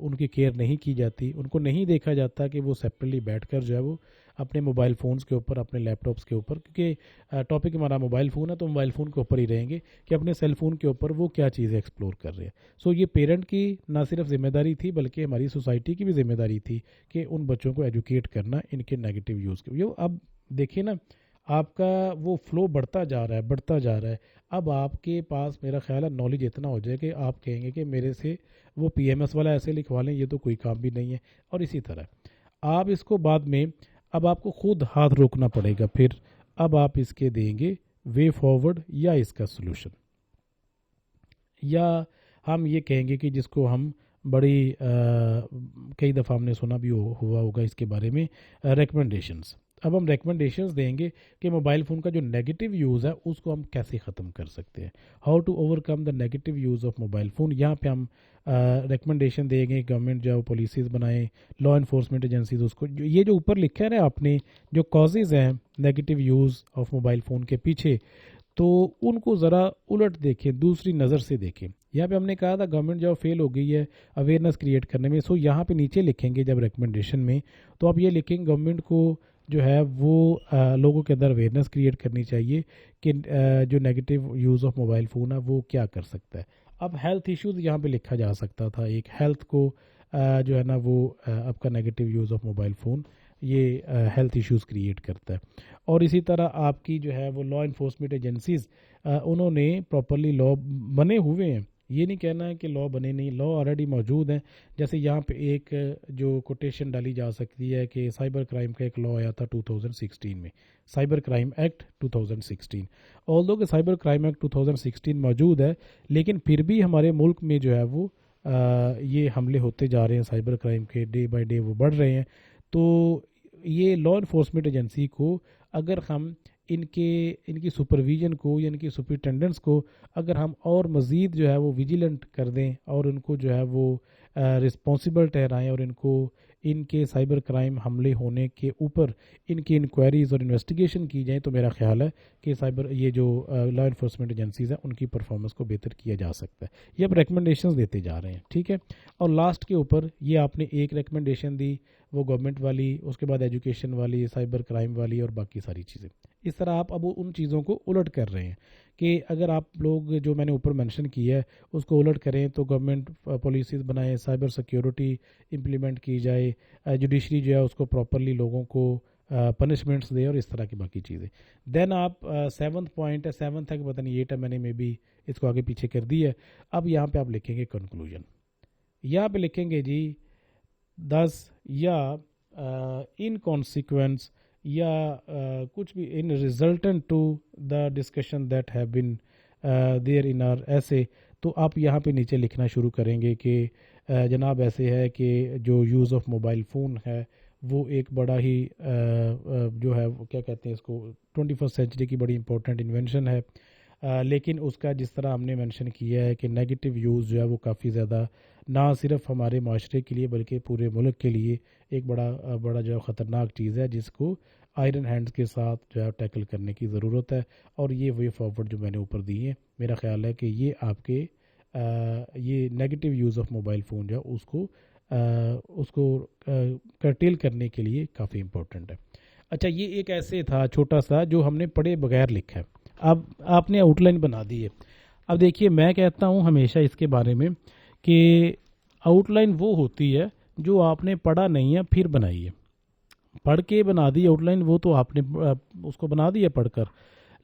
उनकी केयर नहीं की जाती, उनको नहीं देखा जाता कि वो सेपरेटली बैठकर जो है वो अपने मोबाइल फ़ोन्स के ऊपर, अपने लैपटॉप्स के ऊपर, क्योंकि टॉपिक हमारा मोबाइल फ़ोन है तो मोबाइल फ़ोन के ऊपर ही रहेंगे कि अपने सेल फ़ोन के ऊपर वो क्या चीज़ें एक्सप्लोर कर रहे हैं। सो ये पेरेंट की ना सिर्फ जिम्मेदारी थी बल्कि हमारी सोसाइटी की भी जिम्मेदारी थी कि उन बच्चों को एजुकेट करना इनके नेगेटिव यूज़ के। ये अब देखिए ना, आपका वो फ्लो बढ़ता जा रहा है, बढ़ता जा रहा है। अब आपके पास मेरा ख्याल है नॉलेज इतना हो जाए कि आप कहेंगे कि मेरे से वो पीएमएस वाला ऐसे लिखवा लें, ये तो कोई काम भी नहीं है। और इसी तरह आप इसको बाद में, अब आपको खुद हाथ रोकना पड़ेगा, फिर अब आप इसके देंगे वे फॉरवर्ड या इसका सोल्यूशन, या हम ये कहेंगे कि जिसको हम बड़ी कई दफ़ा हमने सुना भी हुआ होगा इसके बारे में, रिकमेंडेशंस। अब हम रिकमेंडेशंस देंगे कि मोबाइल फ़ोन का जो नेगेटिव यूज़ है उसको हम कैसे ख़त्म कर सकते हैं, how to overcome the negative use of mobile phone. यहाँ पे हम रिकमेंडेशन देंगे, गवर्नमेंट जो पॉलिसीज़ बनाए, लॉ इन्फोर्समेंट एजेंसीज उसको, ये जो ऊपर लिखा है ना आपने, जो कॉजेज़ हैं negative use of mobile phone के पीछे, तो उनको ज़रा उलट देखें, दूसरी नज़र से देखें। यहाँ पे हमने कहा था गवर्नमेंट जब फेल हो गई है अवेयरनेस क्रिएट करने में, सो यहाँ पे नीचे लिखेंगे जब रिकमेंडेशन में, तो आप ये लिखेंगे गवर्नमेंट को जो है वो लोगों के अंदर अवेयरनेस क्रिएट करनी चाहिए कि जो negative use of mobile phone है वो क्या कर सकता है। अब हेल्थ इश्यूज़ यहाँ पे लिखा जा सकता था, एक हेल्थ को जो है ना वो आपका negative use of mobile phone ये हेल्थ इश्यूज़ क्रिएट करता है। और इसी तरह आपकी जो है वो लॉ इन्फोर्समेंट एजेंसीज़ उन्होंने प्रॉपरली लॉ बने हुए हैं, ये नहीं कहना है कि लॉ बने नहीं, लॉ ऑलरेडी मौजूद हैं। जैसे यहाँ पे एक जो कोटेशन डाली जा सकती है कि साइबर क्राइम का एक लॉ आया था 2016 में, साइबर क्राइम एक्ट 2016। ऑल्दो कि साइबर क्राइम एक्ट 2016 मौजूद है, लेकिन फिर भी हमारे मुल्क में जो है वो ये हमले होते जा रहे हैं, साइबर क्राइम के डे बाय डे वो बढ़ रहे हैं। तो ये लॉ इन्फोर्समेंट एजेंसी को अगर हम इनकी सुपरविजन को या इनकी सुपरिटेंडेंट्स को अगर हम और मज़ीद जो है वो विजिलेंट कर दें और उनको जो है वो रिस्पॉन्सिबल ठहराएं और इनको इनके साइबर क्राइम हमले होने के ऊपर इनकी इंक्वायरीज़ और इन्वेस्टिगेशन की जाए, तो मेरा ख्याल है कि साइबर ये जो लॉ इन्फोर्समेंट एजेंसीज़ हैं उनकी परफॉर्मेंस को बेहतर किया जा सकता है। ये अब रिकमेंडेशंस देते जा रहे हैं, ठीक है। और लास्ट के ऊपर ये आपने एक रिकमेंडेशन दी, वो गवर्नमेंट वाली, उसके बाद एजुकेशन वाली, साइबर क्राइम वाली और बाकी सारी चीज़ें। इस तरह आप अब उन चीज़ों को उलट कर रहे हैं कि अगर आप लोग जो मैंने ऊपर मेंशन किया है उसको उलट करें तो गवर्नमेंट पॉलिसीज़ बनाए, साइबर सिक्योरिटी इम्प्लीमेंट की जाए, जुडिशरी जो है उसको प्रॉपरली लोगों को पनिशमेंट्स दे और इस तरह की बाकी चीज़ें। देन आप 7th पॉइंट है, 7th है कि पता नहीं 8 है, मैंने मे बी इसको आगे पीछे कर दी है। अब यहाँ पे आप लिखेंगे कंक्लूजन, यहाँ पे लिखेंगे जी 10 या इन कॉन्सिक्वेंस या कुछ भी in resultant to the discussion that have been there in our essay. तो आप यहाँ पे नीचे लिखना शुरू करेंगे कि जनाब ऐसे है कि जो यूज़ ऑफ मोबाइल फ़ोन है वो एक बड़ा ही जो है वो क्या कहते हैं इसको 21st सेंचुरी की बड़ी इंपॉर्टेंट इन्वेंशन है, लेकिन उसका जिस तरह हमने मेंशन किया है कि नेगेटिव यूज़ जो है वो काफ़ी ज़्यादा ना सिर्फ हमारे माशरे के लिए बल्कि पूरे मुल्क के लिए एक बड़ा जो है ख़तरनाक चीज़ है जिसको आयरन हैंड्स के साथ जो है टैकल करने की ज़रूरत है। और ये वे फॉरवर्ड जो मैंने ऊपर दिए हैं, मेरा ख्याल है कि ये आपके ये negative use of mobile phone जो है उसको कर्टेल करने के लिए काफ़ी इम्पोर्टेंट है। अच्छा, ये एक ऐसे था छोटा सा जो हमने पढ़े बगैर लिखा है, अब आपने आउटलाइन बना दी है। अब देखिए मैं कहता हूँ हमेशा इसके बारे में कि आउटलाइन वो होती है जो आपने पढ़ा नहीं है फिर बनाई है। पढ़ के बना दी आउटलाइन वो तो आपने उसको बना दिया पढ़कर,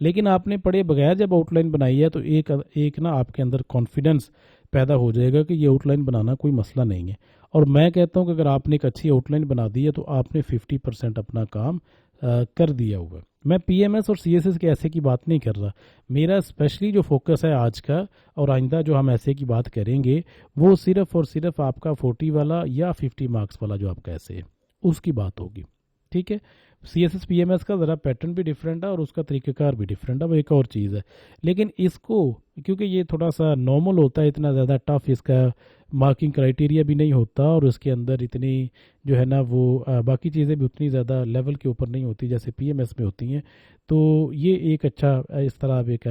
लेकिन आपने पढ़े बगैर जब आउटलाइन बनाई है तो एक ना आपके अंदर कॉन्फिडेंस पैदा हो जाएगा कि ये आउटलाइन बनाना कोई मसला नहीं है। और मैं कहता हूँ कि अगर आपने एक अच्छी आउटलाइन बना दी है तो आपने 50% अपना काम कर दिया होगा। मैं पीएमएस और सीएसएस के ऐसे की बात नहीं कर रहा, मेरा स्पेशली जो फोकस है आज का और आइंदा जो हम ऐसे की बात करेंगे वो सिर्फ और सिर्फ आपका 40 वाला या 50 मार्क्स वाला जो आपका ऐसे है उसकी बात होगी, ठीक है। CSS PMS का ज़रा पैटर्न भी डिफरेंट है और उसका तरीक़ेकार भी डिफरेंट है, वो एक और चीज़ है। लेकिन इसको क्योंकि ये थोड़ा सा नॉर्मल होता है, इतना ज़्यादा टफ इसका मार्किंग क्राइटेरिया भी नहीं होता और उसके अंदर इतनी जो है ना वो बाकी चीज़ें भी उतनी ज़्यादा लेवल के ऊपर नहीं होती जैसे PMS में होती हैं। तो ये एक अच्छा इस तरह आप एक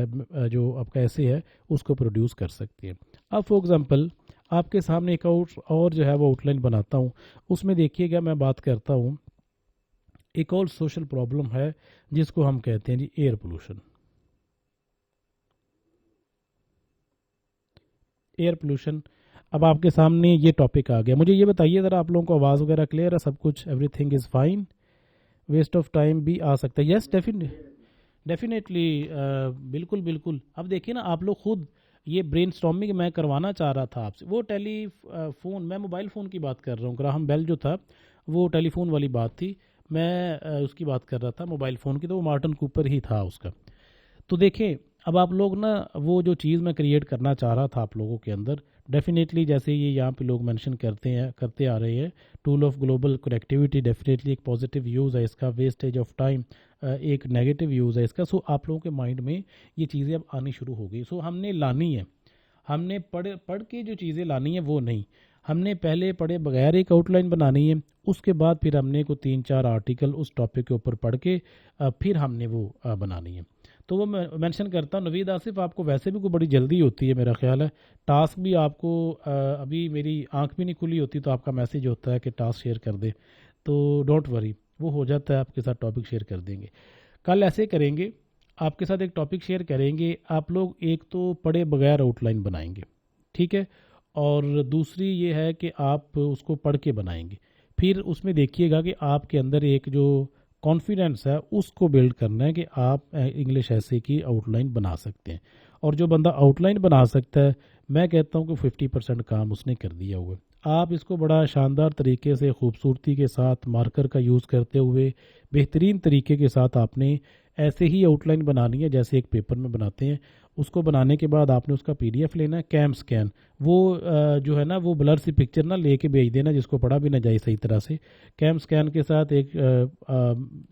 जो आपका ऐसे है उसको प्रोड्यूस कर सकती है। अब फॉर एग्ज़ाम्पल आपके सामने एक और जो है वो आउटलाइन बनाता हूँ, उसमें देखिएगा मैं बात करता हूँ एक और सोशल प्रॉब्लम है जिसको हम कहते हैं जी एयर पोल्यूशन। एयर पोल्यूशन, अब आपके सामने ये टॉपिक आ गया। मुझे ये बताइए ज़रा, आप लोगों को आवाज़ वगैरह क्लियर है, सब कुछ everything is fine? Waste of time भी आ सकता है? यस, डेफिनेटली, बिल्कुल बिल्कुल। अब देखिए ना आप लोग खुद, ये ब्रेनस्टॉर्मिंग मैं करवाना चाह रहा था आपसे, वो टेलीफोन, मैं मोबाइल फ़ोन की बात कर रहा हूँ, ग्राहम बेल जो था वो टेलीफोन वाली बात थी, मैं उसकी बात कर रहा था मोबाइल फ़ोन की, तो वो मार्टिन कूपर ही था उसका। तो देखें, अब आप लोग ना वो जो चीज़ मैं क्रिएट करना चाह रहा था आप लोगों के अंदर, डेफिनेटली जैसे ये यहाँ पे लोग मेंशन करते आ रहे हैं, tool of global connectivity, definitely एक पॉजिटिव यूज़ है इसका, वेस्टेज ऑफ टाइम एक नेगेटिव यूज़ है इसका। सो आप लोगों के माइंड में ये चीज़ें अब आनी शुरू हो गई। सो हमने लानी है, हमने पढ़ के जो चीज़ें लानी है वो नहीं, हमने पहले पढ़े बगैर एक आउटलाइन बनानी है, उसके बाद फिर हमने को 3-4 आर्टिकल उस टॉपिक के ऊपर पढ़ के फिर हमने वो बनानी है। तो वो मैं मेंशन करता हूँ। नवीद आसिफ, आपको वैसे भी कोई बड़ी जल्दी होती है मेरा ख्याल है, टास्क भी आपको अभी मेरी आंख भी नहीं खुली होती तो आपका मैसेज होता है कि टास्क शेयर कर दे, तो डोंट वरी, वो हो जाता है, आपके साथ टॉपिक शेयर कर देंगे। कल ऐसे करेंगे, आपके साथ एक टॉपिक शेयर करेंगे, आप लोग एक तो पढ़े बगैर आउटलाइन बनाएंगे, ठीक है, और दूसरी ये है कि आप उसको पढ़ के बनाएंगे। फिर उसमें देखिएगा कि आपके अंदर एक जो कॉन्फिडेंस है उसको बिल्ड करना है कि आप इंग्लिश ऐसे की आउटलाइन बना सकते हैं। और जो बंदा आउटलाइन बना सकता है, मैं कहता हूँ कि 50% काम उसने कर दिया हुआ है। आप इसको बड़ा शानदार तरीके से, खूबसूरती के साथ, मार्कर का यूज़ करते हुए, बेहतरीन तरीके के साथ आपने ऐसे ही आउटलाइन बनानी है जैसे एक पेपर में बनाते हैं। उसको बनाने के बाद आपने उसका PDF लेना है, कैम स्कैन, वो जो है ना वो ब्लर सी पिक्चर ना लेके भेज देना जिसको पढ़ा भी ना जाए सही तरह से। कैम स्कैन के साथ एक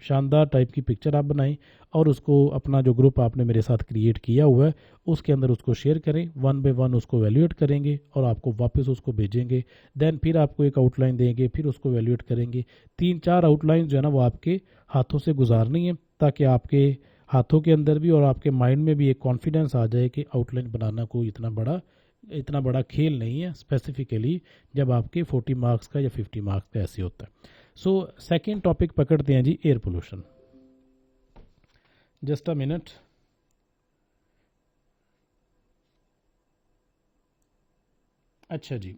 शानदार टाइप की पिक्चर आप बनाएं और उसको अपना जो ग्रुप आपने मेरे साथ क्रिएट किया हुआ है उसके अंदर उसको शेयर करें, 1 बाय 1 उसको वैल्यूएट करेंगे और आपको वापस उसको भेजेंगे। देन फिर आपको एक आउटलाइन देंगे, फिर उसको वैल्यूएट करेंगे। 3-4 आउटलाइन जो है ना वो आपके हाथों से गुजारनी है ताकि आपके हाथों के अंदर भी और आपके माइंड में भी एक कॉन्फिडेंस आ जाए कि आउटलाइन बनाना कोई इतना बड़ा खेल नहीं है, स्पेसिफिकली जब आपके 40 मार्क्स का या 50 मार्क्स का ऐसे होता है। सो सेकेंड टॉपिक पकड़ते हैं जी, air pollution. Just a minute. अच्छा जी,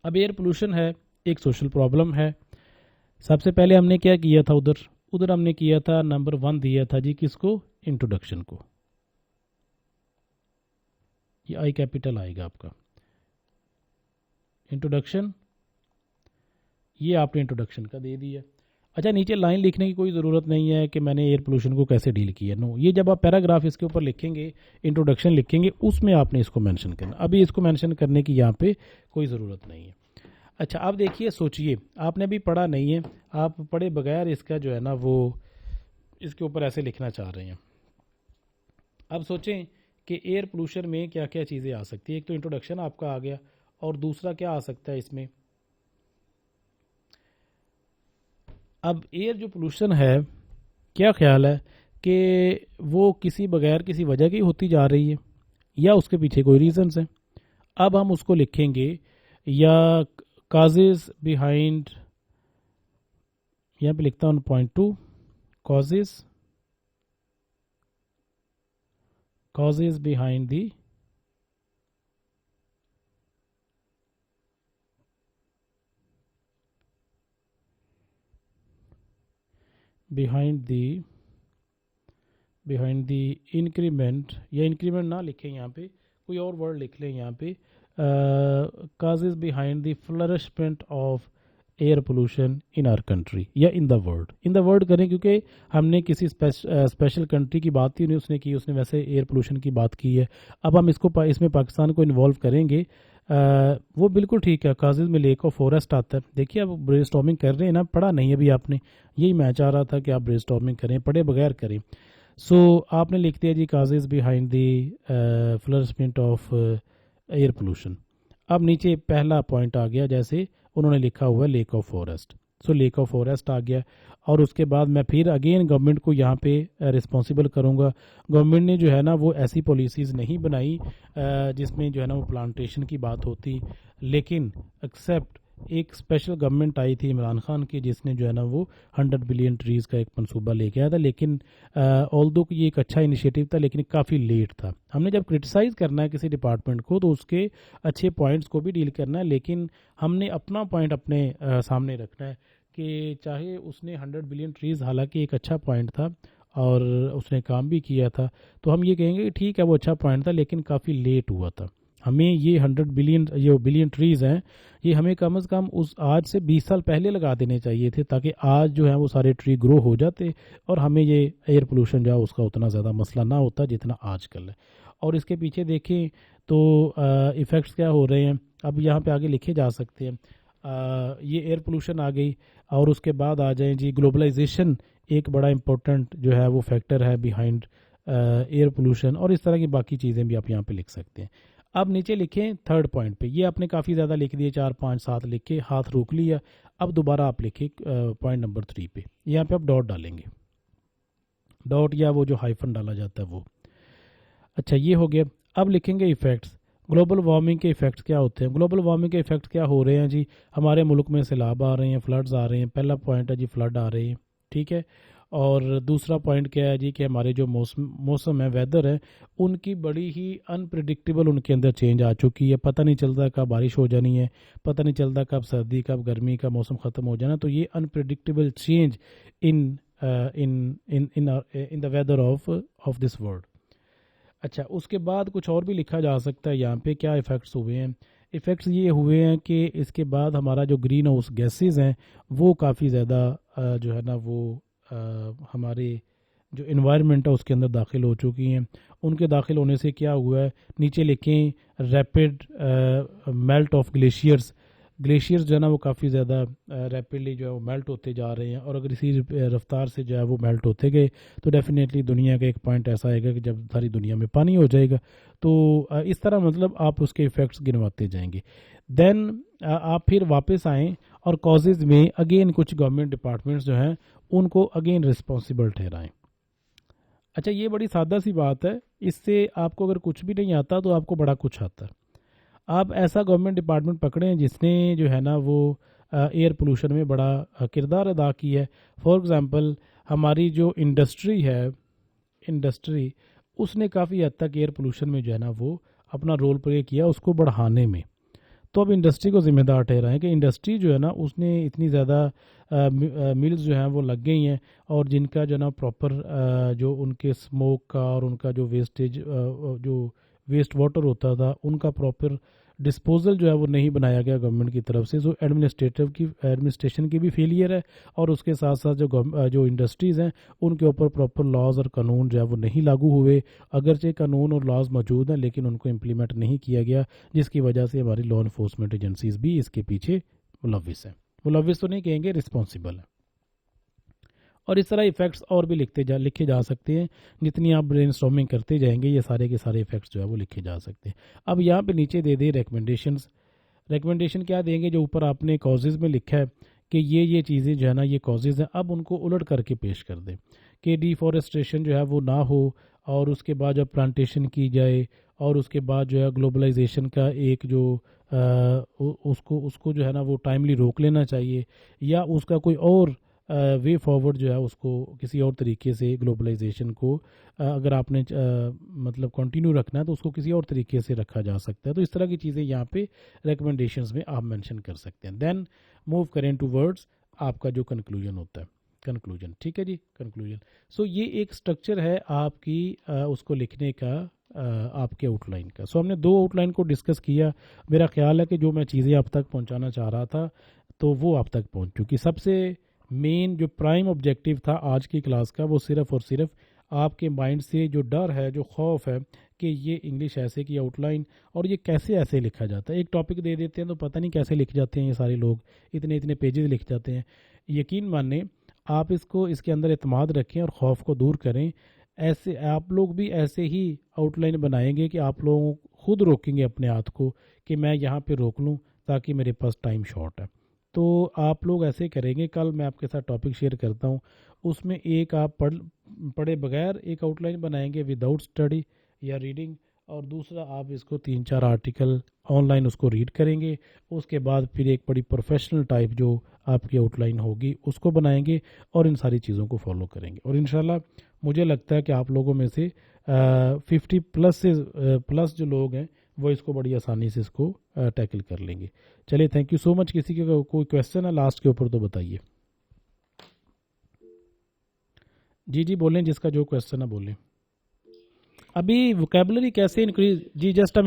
अब एयर पोल्यूशन है, एक सोशल प्रॉब्लम है। सबसे पहले हमने क्या किया था, उधर हमने किया था नंबर 1 दिया था जी किसको, इंट्रोडक्शन को। ये आई कैपिटल आएगा आपका, इंट्रोडक्शन, ये आपने इंट्रोडक्शन का दे दिया। अच्छा, नीचे लाइन लिखने की कोई ज़रूरत नहीं है कि मैंने एयर पोल्यूशन को कैसे डील किया, नो, ये जब आप पैराग्राफ इसके ऊपर लिखेंगे, इंट्रोडक्शन लिखेंगे, उसमें आपने इसको मेंशन करना। अभी इसको मेंशन करने की यहाँ पे कोई ज़रूरत नहीं है। अच्छा, आप देखिए, सोचिए, आपने अभी पढ़ा नहीं है, आप पढ़े बगैर इसका जो है ना वो इसके ऊपर ऐसे लिखना चाह रहे हैं। अब सोचें कि एयर पोल्यूशन में क्या क्या चीज़ें आ सकती है। एक तो इंट्रोडक्शन आपका आ गया, और दूसरा क्या आ सकता है इसमें, अब एयर जो पोल्यूशन है, क्या ख्याल है कि वो किसी बगैर किसी वजह की होती जा रही है या उसके पीछे कोई रीजंस है। अब हम उसको लिखेंगे, या काजेज बिहाइंड, यहाँ पे लिखता हूँ .2, causes behind the इंक्रीमेंट, या इंक्रीमेंट ना लिखें, यहाँ पे कोई और वर्ड लिख लें, यहाँ पे causes behind the flourishment of air pollution in our country, या इन द वर्ल्ड करें, क्योंकि हमने किसी स्पेशल कंट्री की बात ही नहीं उसने की, उसने वैसे एयर पोल्यूशन की बात की है। अब हम इसमें पाकिस्तान को इन्वॉल्व करेंगे, वो बिल्कुल ठीक है, काजिज में लेक ऑफ फॉरेस्ट आता है। देखिए, आप ब्रेनस्टॉर्मिंग कर रहे हैं ना, पढ़ा नहीं अभी आपने, यही मैं चाह रहा था कि आप ब्रेनस्टॉर्मिंग करें, पढ़े बगैर करें। सो आपने लिख दिया जी causes behind the flourishment of air pollution. अब नीचे पहला पॉइंट आ गया, जैसे उन्होंने लिखा हुआ है lack of forest, so lack of forest आ गया। और उसके बाद मैं फिर अगेन गवर्नमेंट को यहाँ पे रिस्पॉन्सिबल करूँगा। गवर्नमेंट ने जो है ना वो ऐसी पॉलिसीज़ नहीं बनाई जिसमें जो है ना वो प्लांटेशन की बात होती, लेकिन एक्सेप्ट एक स्पेशल गवर्नमेंट आई थी इमरान खान की, जिसने जो है ना वो 100 बिलियन ट्रीज़ का एक मंसूबा लेके आया था। लेकिन ऑल्दो ये एक अच्छा इनिशिएटिव था, लेकिन काफ़ी लेट था। हमने जब क्रिटिसाइज़ करना है किसी डिपार्टमेंट को तो उसके अच्छे पॉइंट्स को भी डील करना है, लेकिन हमने अपना पॉइंट अपने सामने रखना है कि चाहे उसने 100 बिलियन ट्रीज़, हालांकि एक अच्छा पॉइंट था और उसने काम भी किया था, तो हम ये कहेंगे कि ठीक है वो अच्छा पॉइंट था, लेकिन काफ़ी लेट हुआ था। हमें ये 100 बिलियन, ये बिलियन ट्रीज़ हैं, ये हमें कम से कम उस आज से 20 साल पहले लगा देने चाहिए थे, ताकि आज जो है वो सारे ट्री ग्रो हो जाते और हमें ये एयर पोल्यूशन जो है उसका उतना ज़्यादा मसला ना होता जितना आजकल है। और इसके पीछे देखें तो इफ़ेक्ट्स क्या हो रहे हैं, अब यहाँ पे आगे लिखे जा सकते हैं। ये एयर पोल्यूशन आ गई, और उसके बाद आ जाएं जी ग्लोबलाइजेशन, एक बड़ा इंपॉर्टेंट जो है वो फैक्टर है बिहाइंड एयर पोल्यूशन, और इस तरह की बाकी चीज़ें भी आप यहाँ पे लिख सकते हैं। अब नीचे लिखें थर्ड पॉइंट पे, ये आपने काफ़ी ज़्यादा लिख दिए, 4 5 7 लिख के हाथ रोक लिया। अब दोबारा आप लिखे पॉइंट नंबर 3 पे, यहाँ पे आप डॉट डालेंगे, डॉट या वो जो हाइफन डाला जाता है वो। अच्छा, ये हो गया। अब लिखेंगे इफ़ेक्ट्स। ग्लोबल वार्मिंग के इफ़ेक्ट्स क्या होते हैं? ग्लोबल वार्मिंग के इफ़ेक्ट्स क्या हो रहे हैं जी? हमारे मुल्क में सैलाब आ रहे हैं, फ्लड्स आ रहे हैं। पहला पॉइंट है जी फ्लड आ रहे हैं, ठीक है। और दूसरा पॉइंट क्या है जी कि हमारे जो मौसम है, वेदर है, उनकी बड़ी ही अनप्रिडिक्टेबल उनके अंदर चेंज आ चुकी है। पता नहीं चलता कब बारिश हो जानी है, पता नहीं चलता कब सर्दी कब गर्मी का मौसम ख़त्म हो जाना। तो ये unpredictable change in in in in the weather of this world. अच्छा, उसके बाद कुछ और भी लिखा जा सकता है यहाँ पे, क्या इफ़ेक्ट्स हुए हैं? इफ़ेक्ट्स ये हुए हैं कि इसके बाद हमारा जो ग्रीन हाउस गैसेज हैं वो काफ़ी ज़्यादा जो है ना वो हमारे जो इन्वायरमेंट है उसके अंदर दाखिल हो चुकी हैं। उनके दाखिल होने से क्या हुआ है, नीचे लिखें rapid melt of glaciers. Glaciers जो है ना वो काफ़ी ज़्यादा रैपिडली जो है वो मेल्ट होते जा रहे हैं, और अगर इसी रफ्तार से जो है वो मेल्ट होते गए तो डेफिनेटली दुनिया का एक पॉइंट ऐसा आएगा कि जब सारी दुनिया में पानी हो जाएगा। तो इस तरह मतलब आप उसके इफ़ेक्ट्स गिनवाते जाएंगे। देन आप फिर वापस आएँ और कॉजेज़ में अगेन कुछ गवर्नमेंट डिपार्टमेंट्स जो हैं उनको अगेन रिस्पॉन्सिबल ठहराएं। अच्छा, ये बड़ी सादा सी बात है, इससे आपको अगर कुछ भी नहीं आता तो आपको बड़ा कुछ आता है। आप ऐसा गवर्नमेंट डिपार्टमेंट पकड़ें जिसने जो है ना वो एयर पोल्यूशन में बड़ा किरदार अदा किया है। फॉर एग्ज़ाम्पल हमारी जो इंडस्ट्री है, इंडस्ट्री उसने काफ़ी हद तक एयर पोल्यूशन में जो है ना वो अपना रोल प्ले किया उसको बढ़ाने में। तो अब इंडस्ट्री को जिम्मेदार ठहराएं कि इंडस्ट्री जो है ना उसने इतनी ज़्यादा मिल्स जो हैं वो लग गई हैं, और जिनका जो है ना प्रॉपर जो उनके स्मोक का और उनका जो वेस्टेज जो वेस्ट वाटर होता था उनका प्रॉपर डिस्पोजल जो है वो नहीं बनाया गया गवर्नमेंट की तरफ से। जो एडमिनिस्ट्रेशन की भी फेलियर है, और उसके साथ साथ जो इंडस्ट्रीज़ हैं उनके ऊपर प्रॉपर लॉज और कानून जो है वो नहीं लागू हुए। अगरचे कानून और लॉज मौजूद हैं लेकिन उनको इम्प्लीमेंट नहीं किया गया, जिसकी वजह से हमारी लॉ इन्फोर्समेंट एजेंसीज भी इसके पीछे मुलविस हैं। मुलविस तो नहीं कहेंगे, रिस्पॉन्सिबल है। और इस तरह इफ़ेक्ट्स और भी लिखे जा सकते हैं। जितनी आप ब्रेनस्टॉर्मिंग करते जाएंगे ये सारे के सारे इफ़ेक्ट्स जो है वो लिखे जा सकते हैं। अब यहाँ पे नीचे दे दे रिकमेंडेशंस। रिकमेंडेशन क्या देंगे? जो ऊपर आपने कॉजेज़ में लिखा है कि ये चीज़ें जो है ना ये कॉजेज़ हैं, अब उनको उलट करके पेश कर दें कि डिफॉरेस्टेशन जो है वो ना हो, और उसके बाद जब प्लांटेशन की जाए, और उसके बाद जो है ग्लोबलाइजेशन का एक जो उसको उसको जो है ना वो टाइमली रोक लेना चाहिए, या उसका कोई और वे फॉरवर्ड जो है उसको किसी और तरीके से ग्लोबलाइजेशन को अगर आपने मतलब कंटिन्यू रखना है तो उसको किसी और तरीके से रखा जा सकता है। तो इस तरह की चीज़ें यहाँ पे रिकमेंडेशंस में आप मेंशन कर सकते हैं। देन मूव करें टू वर्ड्स, आपका जो कंक्लूजन होता है, कंक्लूजन, ठीक है जी, कंक्लूजन। सो ये एक स्ट्रक्चर है आपकी उसको लिखने का, आपके आउटलाइन का। सो हमने 2 आउटलाइन को डिस्कस किया। मेरा ख्याल है कि जो मैं चीज़ें आप तक पहुँचाना चाह रहा था तो वो आप तक पहुँच चुकी। सबसे मेन जो प्राइम ऑब्जेक्टिव था आज की क्लास का वो सिर्फ़ और सिर्फ आपके माइंड से जो डर है, जो खौफ है कि ये इंग्लिश ऐसे की आउटलाइन और ये कैसे ऐसे लिखा जाता है। एक टॉपिक दे देते हैं तो पता नहीं कैसे लिख जाते हैं ये सारे लोग, इतने इतने पेजेस लिख जाते हैं। यकीन माने आप इसको इसके अंदर एतमाद रखें और खौफ को दूर करें। ऐसे आप लोग भी ऐसे ही आउटलाइन बनाएंगे कि आप लोग खुद रोकेंगे अपने हाथ को कि मैं यहाँ पे रोक लूँ ताकि मेरे पास टाइम शॉर्ट है। तो आप लोग ऐसे करेंगे। कल मैं आपके साथ टॉपिक शेयर करता हूँ, उसमें एक आप पढ़े बगैर एक आउटलाइन बनाएंगे विदाउट स्टडी या रीडिंग, और दूसरा आप इसको 3-4 आर्टिकल ऑनलाइन उसको रीड करेंगे। उसके बाद फिर एक बड़ी प्रोफेशनल टाइप जो आपकी आउटलाइन होगी उसको बनाएंगे और इन सारी चीज़ों को फॉलो करेंगे। और इंशाल्लाह मुझे लगता है कि आप लोगों में से 50 प्लस से प्लस जो लोग हैं वो इसको बड़ी आसानी से इसको टैकल कर लेंगे। चलिए, थैंक यू सो मच। किसी के कोई क्वेश्चन है लास्ट के ऊपर तो बताइए। जी जी बोलें, जिसका जो क्वेश्चन है बोलें। अभी वोकेबलरी कैसे इंक्रीज, जी जस्ट अ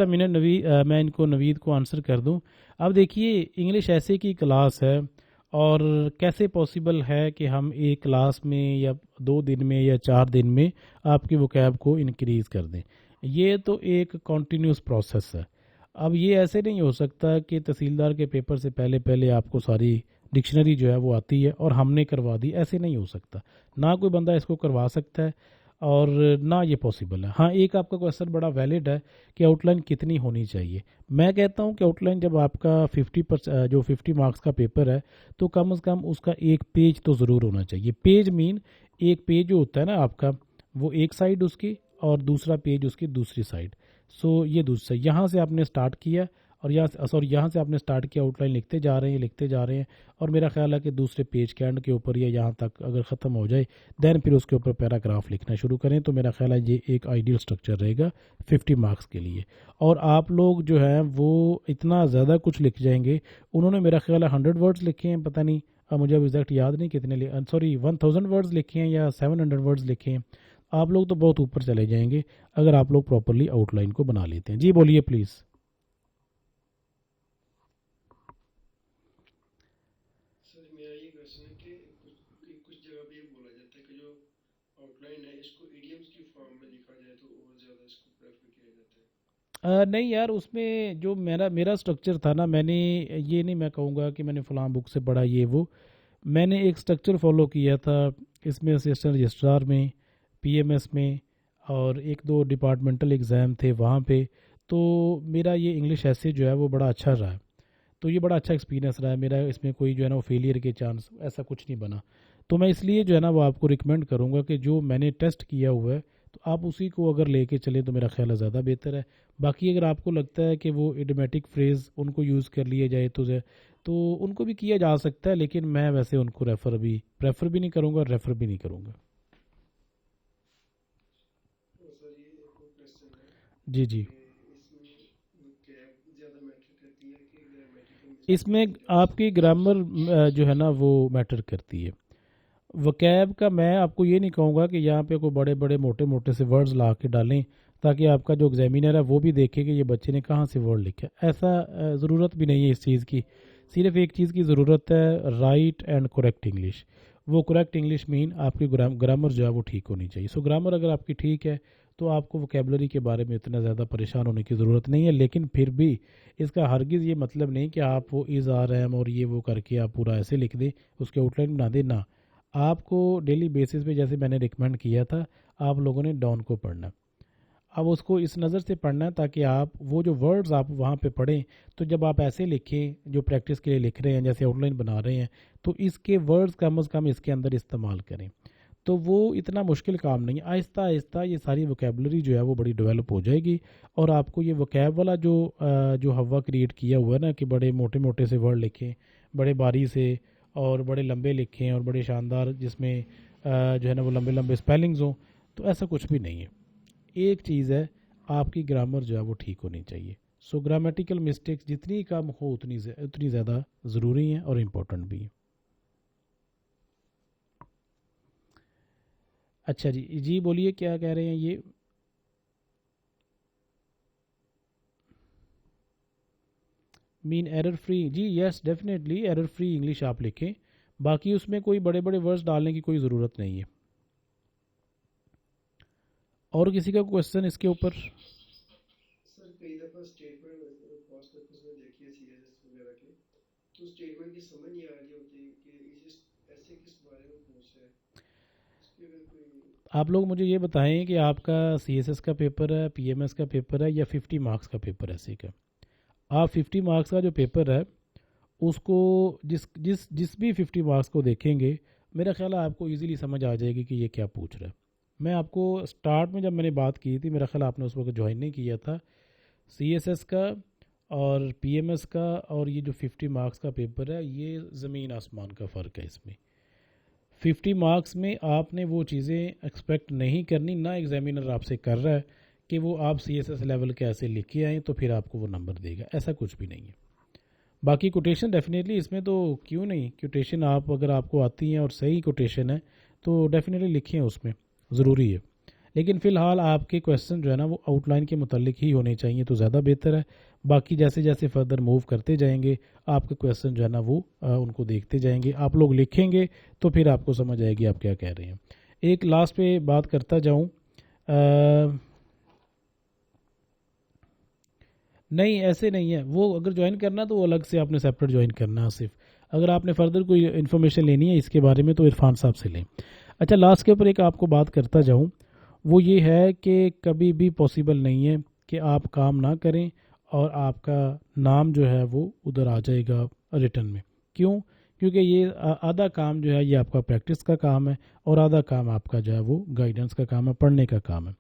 मिनट नवीद, मैं इनको नवीद को आंसर कर दूं। अब देखिए, इंग्लिश ऐसे की क्लास है और कैसे पॉसिबल है कि हम एक क्लास में या 2 दिन में या 4 दिन में आपकी वोकैब को इंक्रीज कर दें। ये तो एक कॉन्टीन्यूस प्रोसेस है। अब ये ऐसे नहीं हो सकता कि तहसीलदार के पेपर से पहले पहले आपको सारी डिक्शनरी जो है वो आती है और हमने करवा दी, ऐसे नहीं हो सकता। ना कोई बंदा इसको करवा सकता है और ना ये पॉसिबल है। हाँ, एक आपका क्वेश्चन बड़ा वैलिड है कि आउटलाइन कितनी होनी चाहिए। मैं कहता हूँ कि आउटलाइन जब आपका 50% जो 50 मार्क्स का पेपर है तो कम से कम उसका एक पेज तो ज़रूर होना चाहिए। पेज मीन एक पेज जो होता है ना आपका, वो एक साइड उसकी और दूसरा पेज उसकी दूसरी साइड। सो ये दूसरा, यहाँ से आपने स्टार्ट किया और यहाँ से आपने स्टार्ट किया, आउटलाइन लिखते जा रहे हैं और मेरा ख्याल है कि दूसरे पेज के एंड के ऊपर या यहाँ तक अगर ख़त्म हो जाए देन फिर उसके ऊपर पैराग्राफ लिखना शुरू करें, तो मेरा ख्याल है ये एक आइडियल स्ट्रक्चर रहेगा 50 मार्क्स के लिए। और आप लोग जो हैं वो इतना ज़्यादा कुछ लिख जाएंगे। उन्होंने मेरा ख्याल है 100 वर्ड्स लिखे हैं, पता नहीं मुझे अब एग्जैक्ट याद नहीं कितने, सॉरी 1000 वर्ड्स लिखे हैं या 700 वर्ड्स लिखे हैं। आप लोग तो बहुत ऊपर चले जाएंगे अगर आप लोग प्रॉपरली आउटलाइन को बना लेते हैं। जी बोलिए प्लीज़। सर मेरा ये क्वेश्चन है कि कुछ जगह पे ये बोला जाता है कि जो आउटलाइन है इसको इडियम्स की फॉर्म में लिखा जाए तो और ज़्यादा इसको प्रेफर किया जाता है। नहीं यार, उसमें जो मेरा मेरा स्ट्रक्चर था ना, मैंने ये नहीं मैं कहूँगा कि मैंने फ़लाँ बुक से पढ़ा ये वो, मैंने एक स्ट्रक्चर फॉलो किया था। इसमें असिस्टेंट रजिस्ट्रार में, पीएमएस में और एक दो डिपार्टमेंटल एग्ज़ाम थे वहाँ पे। तो मेरा ये इंग्लिश ऐसे जो है वो बड़ा अच्छा रहा है। तो ये बड़ा अच्छा एक्सपीरियंस रहा है मेरा। इसमें कोई जो है ना वो फेलियर के चांस ऐसा कुछ नहीं बना। तो मैं इसलिए जो है ना वो आपको रिकमेंड करूँगा कि जो मैंने टेस्ट किया हुआ है तो आप उसी को अगर लेके चलें तो मेरा ख्याल है ज़्यादा बेहतर है। बाकी अगर आपको लगता है कि वो इडियोमेटिक फ्रेज़ उनको यूज़ कर लिए जाए तो उनको भी किया जा सकता है, लेकिन मैं वैसे उनको प्रेफर भी नहीं करूँगा और रेफ़र भी नहीं करूँगा। और सर ये एक और क्वेश्चन है जी कि जी। इसमें कैब ज़्यादा मैटर करती है कि ग्रामेटिकल मिस्टेक्स इसमें जो जैसे आपकी ग्रामर जो है ना वो मैटर करती है। वकैब का मैं आपको ये नहीं कहूँगा कि यहाँ पे कोई बड़े बड़े मोटे मोटे से वर्ड्स ला के डालें ताकि आपका जो एग्जामिनर है वो भी देखे कि ये बच्चे ने कहाँ से वर्ड लिखा है। ऐसा ज़रूरत भी नहीं है इस चीज़ की। सिर्फ एक चीज़ की ज़रूरत है, राइट एंड करेक्ट इंग्लिश। वो करेक्ट इंग्लिश मीन आपकी ग्रामर जो है वो ठीक होनी चाहिए। सो ग्रामर अगर आपकी ठीक है तो आपको वोकेबलरी के बारे में इतना ज़्यादा परेशान होने की ज़रूरत नहीं है। लेकिन फिर भी इसका हरगिज़ ये मतलब नहीं कि आप वो इज़ आर एम और ये वो करके आप पूरा ऐसे लिख दें, उसके आउटलाइन बना दें ना। आपको डेली बेसिस पे, जैसे मैंने रिकमेंड किया था, आप लोगों ने डॉन को पढ़ना। अब उसको इस नज़र से पढ़ना है ताकि आप वो जो वर्ड्स आप वहाँ पे पढ़ें तो जब आप ऐसे लिखें जो प्रैक्टिस के लिए लिख रहे हैं, जैसे आउटलाइन बना रहे हैं, तो इसके वर्ड्स कम से कम इसके अंदर इस्तेमाल करें। तो वो इतना मुश्किल काम नहीं है। आहिस्ता आहिस्ता ये सारी वोकेबलरी जो है वो बड़ी डेवलप हो जाएगी और आपको ये वोकैब वाला जो हवा क्रिएट किया हुआ है ना कि बड़े मोटे मोटे से वर्ड लिखें, बड़े बारी से और बड़े लंबे लिखें और बड़े शानदार जिसमें जो है ना वो लंबे लंबे स्पेलिंग्स हों, तो ऐसा कुछ भी नहीं है। एक चीज़ है, आपकी ग्रामर जो है वो ठीक होनी चाहिए। सो ग्रामेटिकल मिस्टेक्स जितनी कम हो उतनी ज़्यादा ज़रूरी हैं और इम्पोर्टेंट भी हैं। अच्छा जी, जी बोलिए क्या कह रहे हैं ये। मीन एरर फ्री, जी yes definitely error free English आप लिखें। बाकी उसमें कोई बड़े बड़े वर्ड्स डालने की कोई ज़रूरत नहीं है। और किसी का क्वेश्चन इसके ऊपर? सर कई दफ़ा स्टेटमेंट पास्ट पेपर्स में देखी है सीएसएस वगैरह के, तो स्टेटमेंट की समझ नहीं आ रही होती कि इस ऐसे किस बारे में पूछ रहा है, इसकी अगर कोई। आप लोग मुझे ये बताएं कि आपका सीएसएस का पेपर है, पीएमएस का पेपर है, या 50 मार्क्स का पेपर है सी का? आप 50 मार्क्स का जो पेपर है उसको, जिस जिस जिस भी 50 मार्क्स को देखेंगे, मेरा ख्याल है आपको इजीली समझ आ जाएगी कि ये क्या पूछ रहा है। मैं आपको स्टार्ट में जब मैंने बात की थी, मेरा ख्याल आपने उस वक्त ज्वाइन नहीं किया था, सीएसएस का और पीएमएस का और ये जो 50 मार्क्स का पेपर है, ये ज़मीन आसमान का फ़र्क है इसमें। 50 मार्क्स में आपने वो चीज़ें एक्सपेक्ट नहीं करनी, ना एग्जामिनर आपसे कर रहा है कि वो आप सीएसएस लेवल के ऐसे लिख के आएँ तो फिर आपको वो नंबर देगा, ऐसा कुछ भी नहीं है। बाकी कोटेशन डेफिनेटली इसमें तो क्यों नहीं, कोटेशन आप अगर आपको आती हैं और सही कोटेशन है तो डेफिनेटली लिखें, उसमें ज़रूरी है। लेकिन फ़िलहाल आपके क्वेश्चन जो है ना वो आउटलाइन के मुतालिक ही होने चाहिए तो ज़्यादा बेहतर है। बाकी जैसे जैसे फर्दर मूव करते जाएंगे आपके क्वेश्चन जो है ना वो उनको देखते जाएंगे, आप लोग लिखेंगे तो फिर आपको समझ आएगी आप क्या कह रहे हैं। एक लास्ट पे बात करता जाऊँ, नहीं ऐसे नहीं है, वो अगर ज्वाइन करना तो वो अलग से आपने सेपरेट ज्वाइन करना है सिर्फ। अगर आपने फर्दर कोई इन्फॉर्मेशन लेनी है इसके बारे में तो इरफान साहब से लें। अच्छा, लास्ट के ऊपर एक आपको बात करता जाऊँ, वो ये है कि कभी भी पॉसिबल नहीं है कि आप काम ना करें और आपका नाम जो है वो उधर आ जाएगा रिटर्न में। क्यों? क्योंकि ये आधा काम जो है ये आपका प्रैक्टिस का काम है और आधा काम आपका जो है वो गाइडेंस का काम है, पढ़ने का काम है।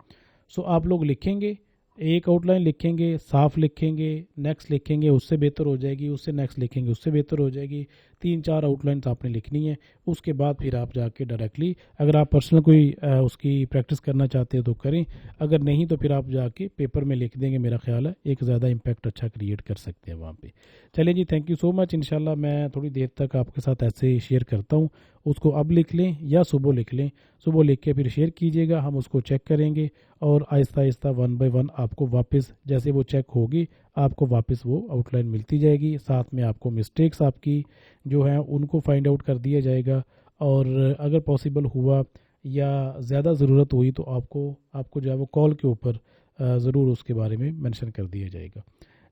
सो आप लोग लिखेंगे, एक आउटलाइन लिखेंगे, साफ लिखेंगे, नेक्स्ट लिखेंगे उससे बेहतर हो जाएगी, उससे नेक्स्ट लिखेंगे उससे बेहतर हो जाएगी, 3-4 आउटलाइंस आपने लिखनी है। उसके बाद फिर आप जाके डायरेक्टली, अगर आप पर्सनल कोई उसकी प्रैक्टिस करना चाहते हो तो करें, अगर नहीं तो फिर आप जाके पेपर में लिख देंगे, मेरा ख्याल है एक ज़्यादा इम्पैक्ट अच्छा क्रिएट कर सकते हैं वहाँ पे। चलिए जी, थैंक यू सो मच। इंशाल्लाह मैं थोड़ी देर तक आपके साथ ऐसे ही शेयर करता हूँ, उसको अब लिख लें या सुबह लिख लें, सुबह लिख के फिर शेयर कीजिएगा, हम उसको चेक करेंगे और आहिस्ता आहिस्ता 1 बाय 1 आपको वापस जैसे वो चेक होगी आपको वापस वो आउटलाइन मिलती जाएगी। साथ में आपको मिस्टेक्स आपकी जो हैं उनको फाइंड आउट कर दिया जाएगा, और अगर पॉसिबल हुआ या ज़्यादा ज़रूरत हुई तो आपको आपको जो है वो कॉल के ऊपर ज़रूर उसके बारे में मेंशन कर दिया जाएगा।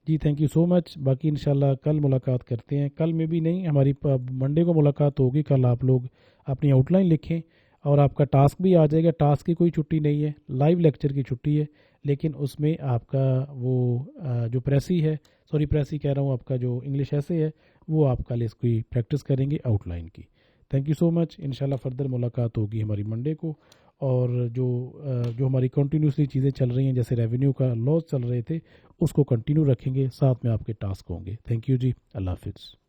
जी थैंक यू सो मच। बाकी इंशाल्लाह कल मुलाकात करते हैं, कल में भी नहीं, हमारी मंडे को मुलाकात होगी। कल आप लोग अपनी आउटलाइन लिखें और आपका टास्क भी आ जाएगा। टास्क की कोई छुट्टी नहीं है, लाइव लेक्चर की छुट्टी है, लेकिन उसमें आपका वो जो प्रेसी है, सॉरी प्रेसी कह रहा हूँ, आपका जो इंग्लिश ऐसे है वो आप कल इसकी प्रैक्टिस करेंगे आउटलाइन की। Thank you so much. इंशाल्लाह फर्दर मुलाकात होगी हमारी मंडे को। और जो हमारी कंटिन्यूसली चीज़ें चल रही हैं, जैसे रेवेन्यू का लॉस चल रहे थे, उसको कंटिन्यू रखेंगे, साथ में आपके टास्क होंगे। थैंक यू जी, अल्लाह हाफिज़।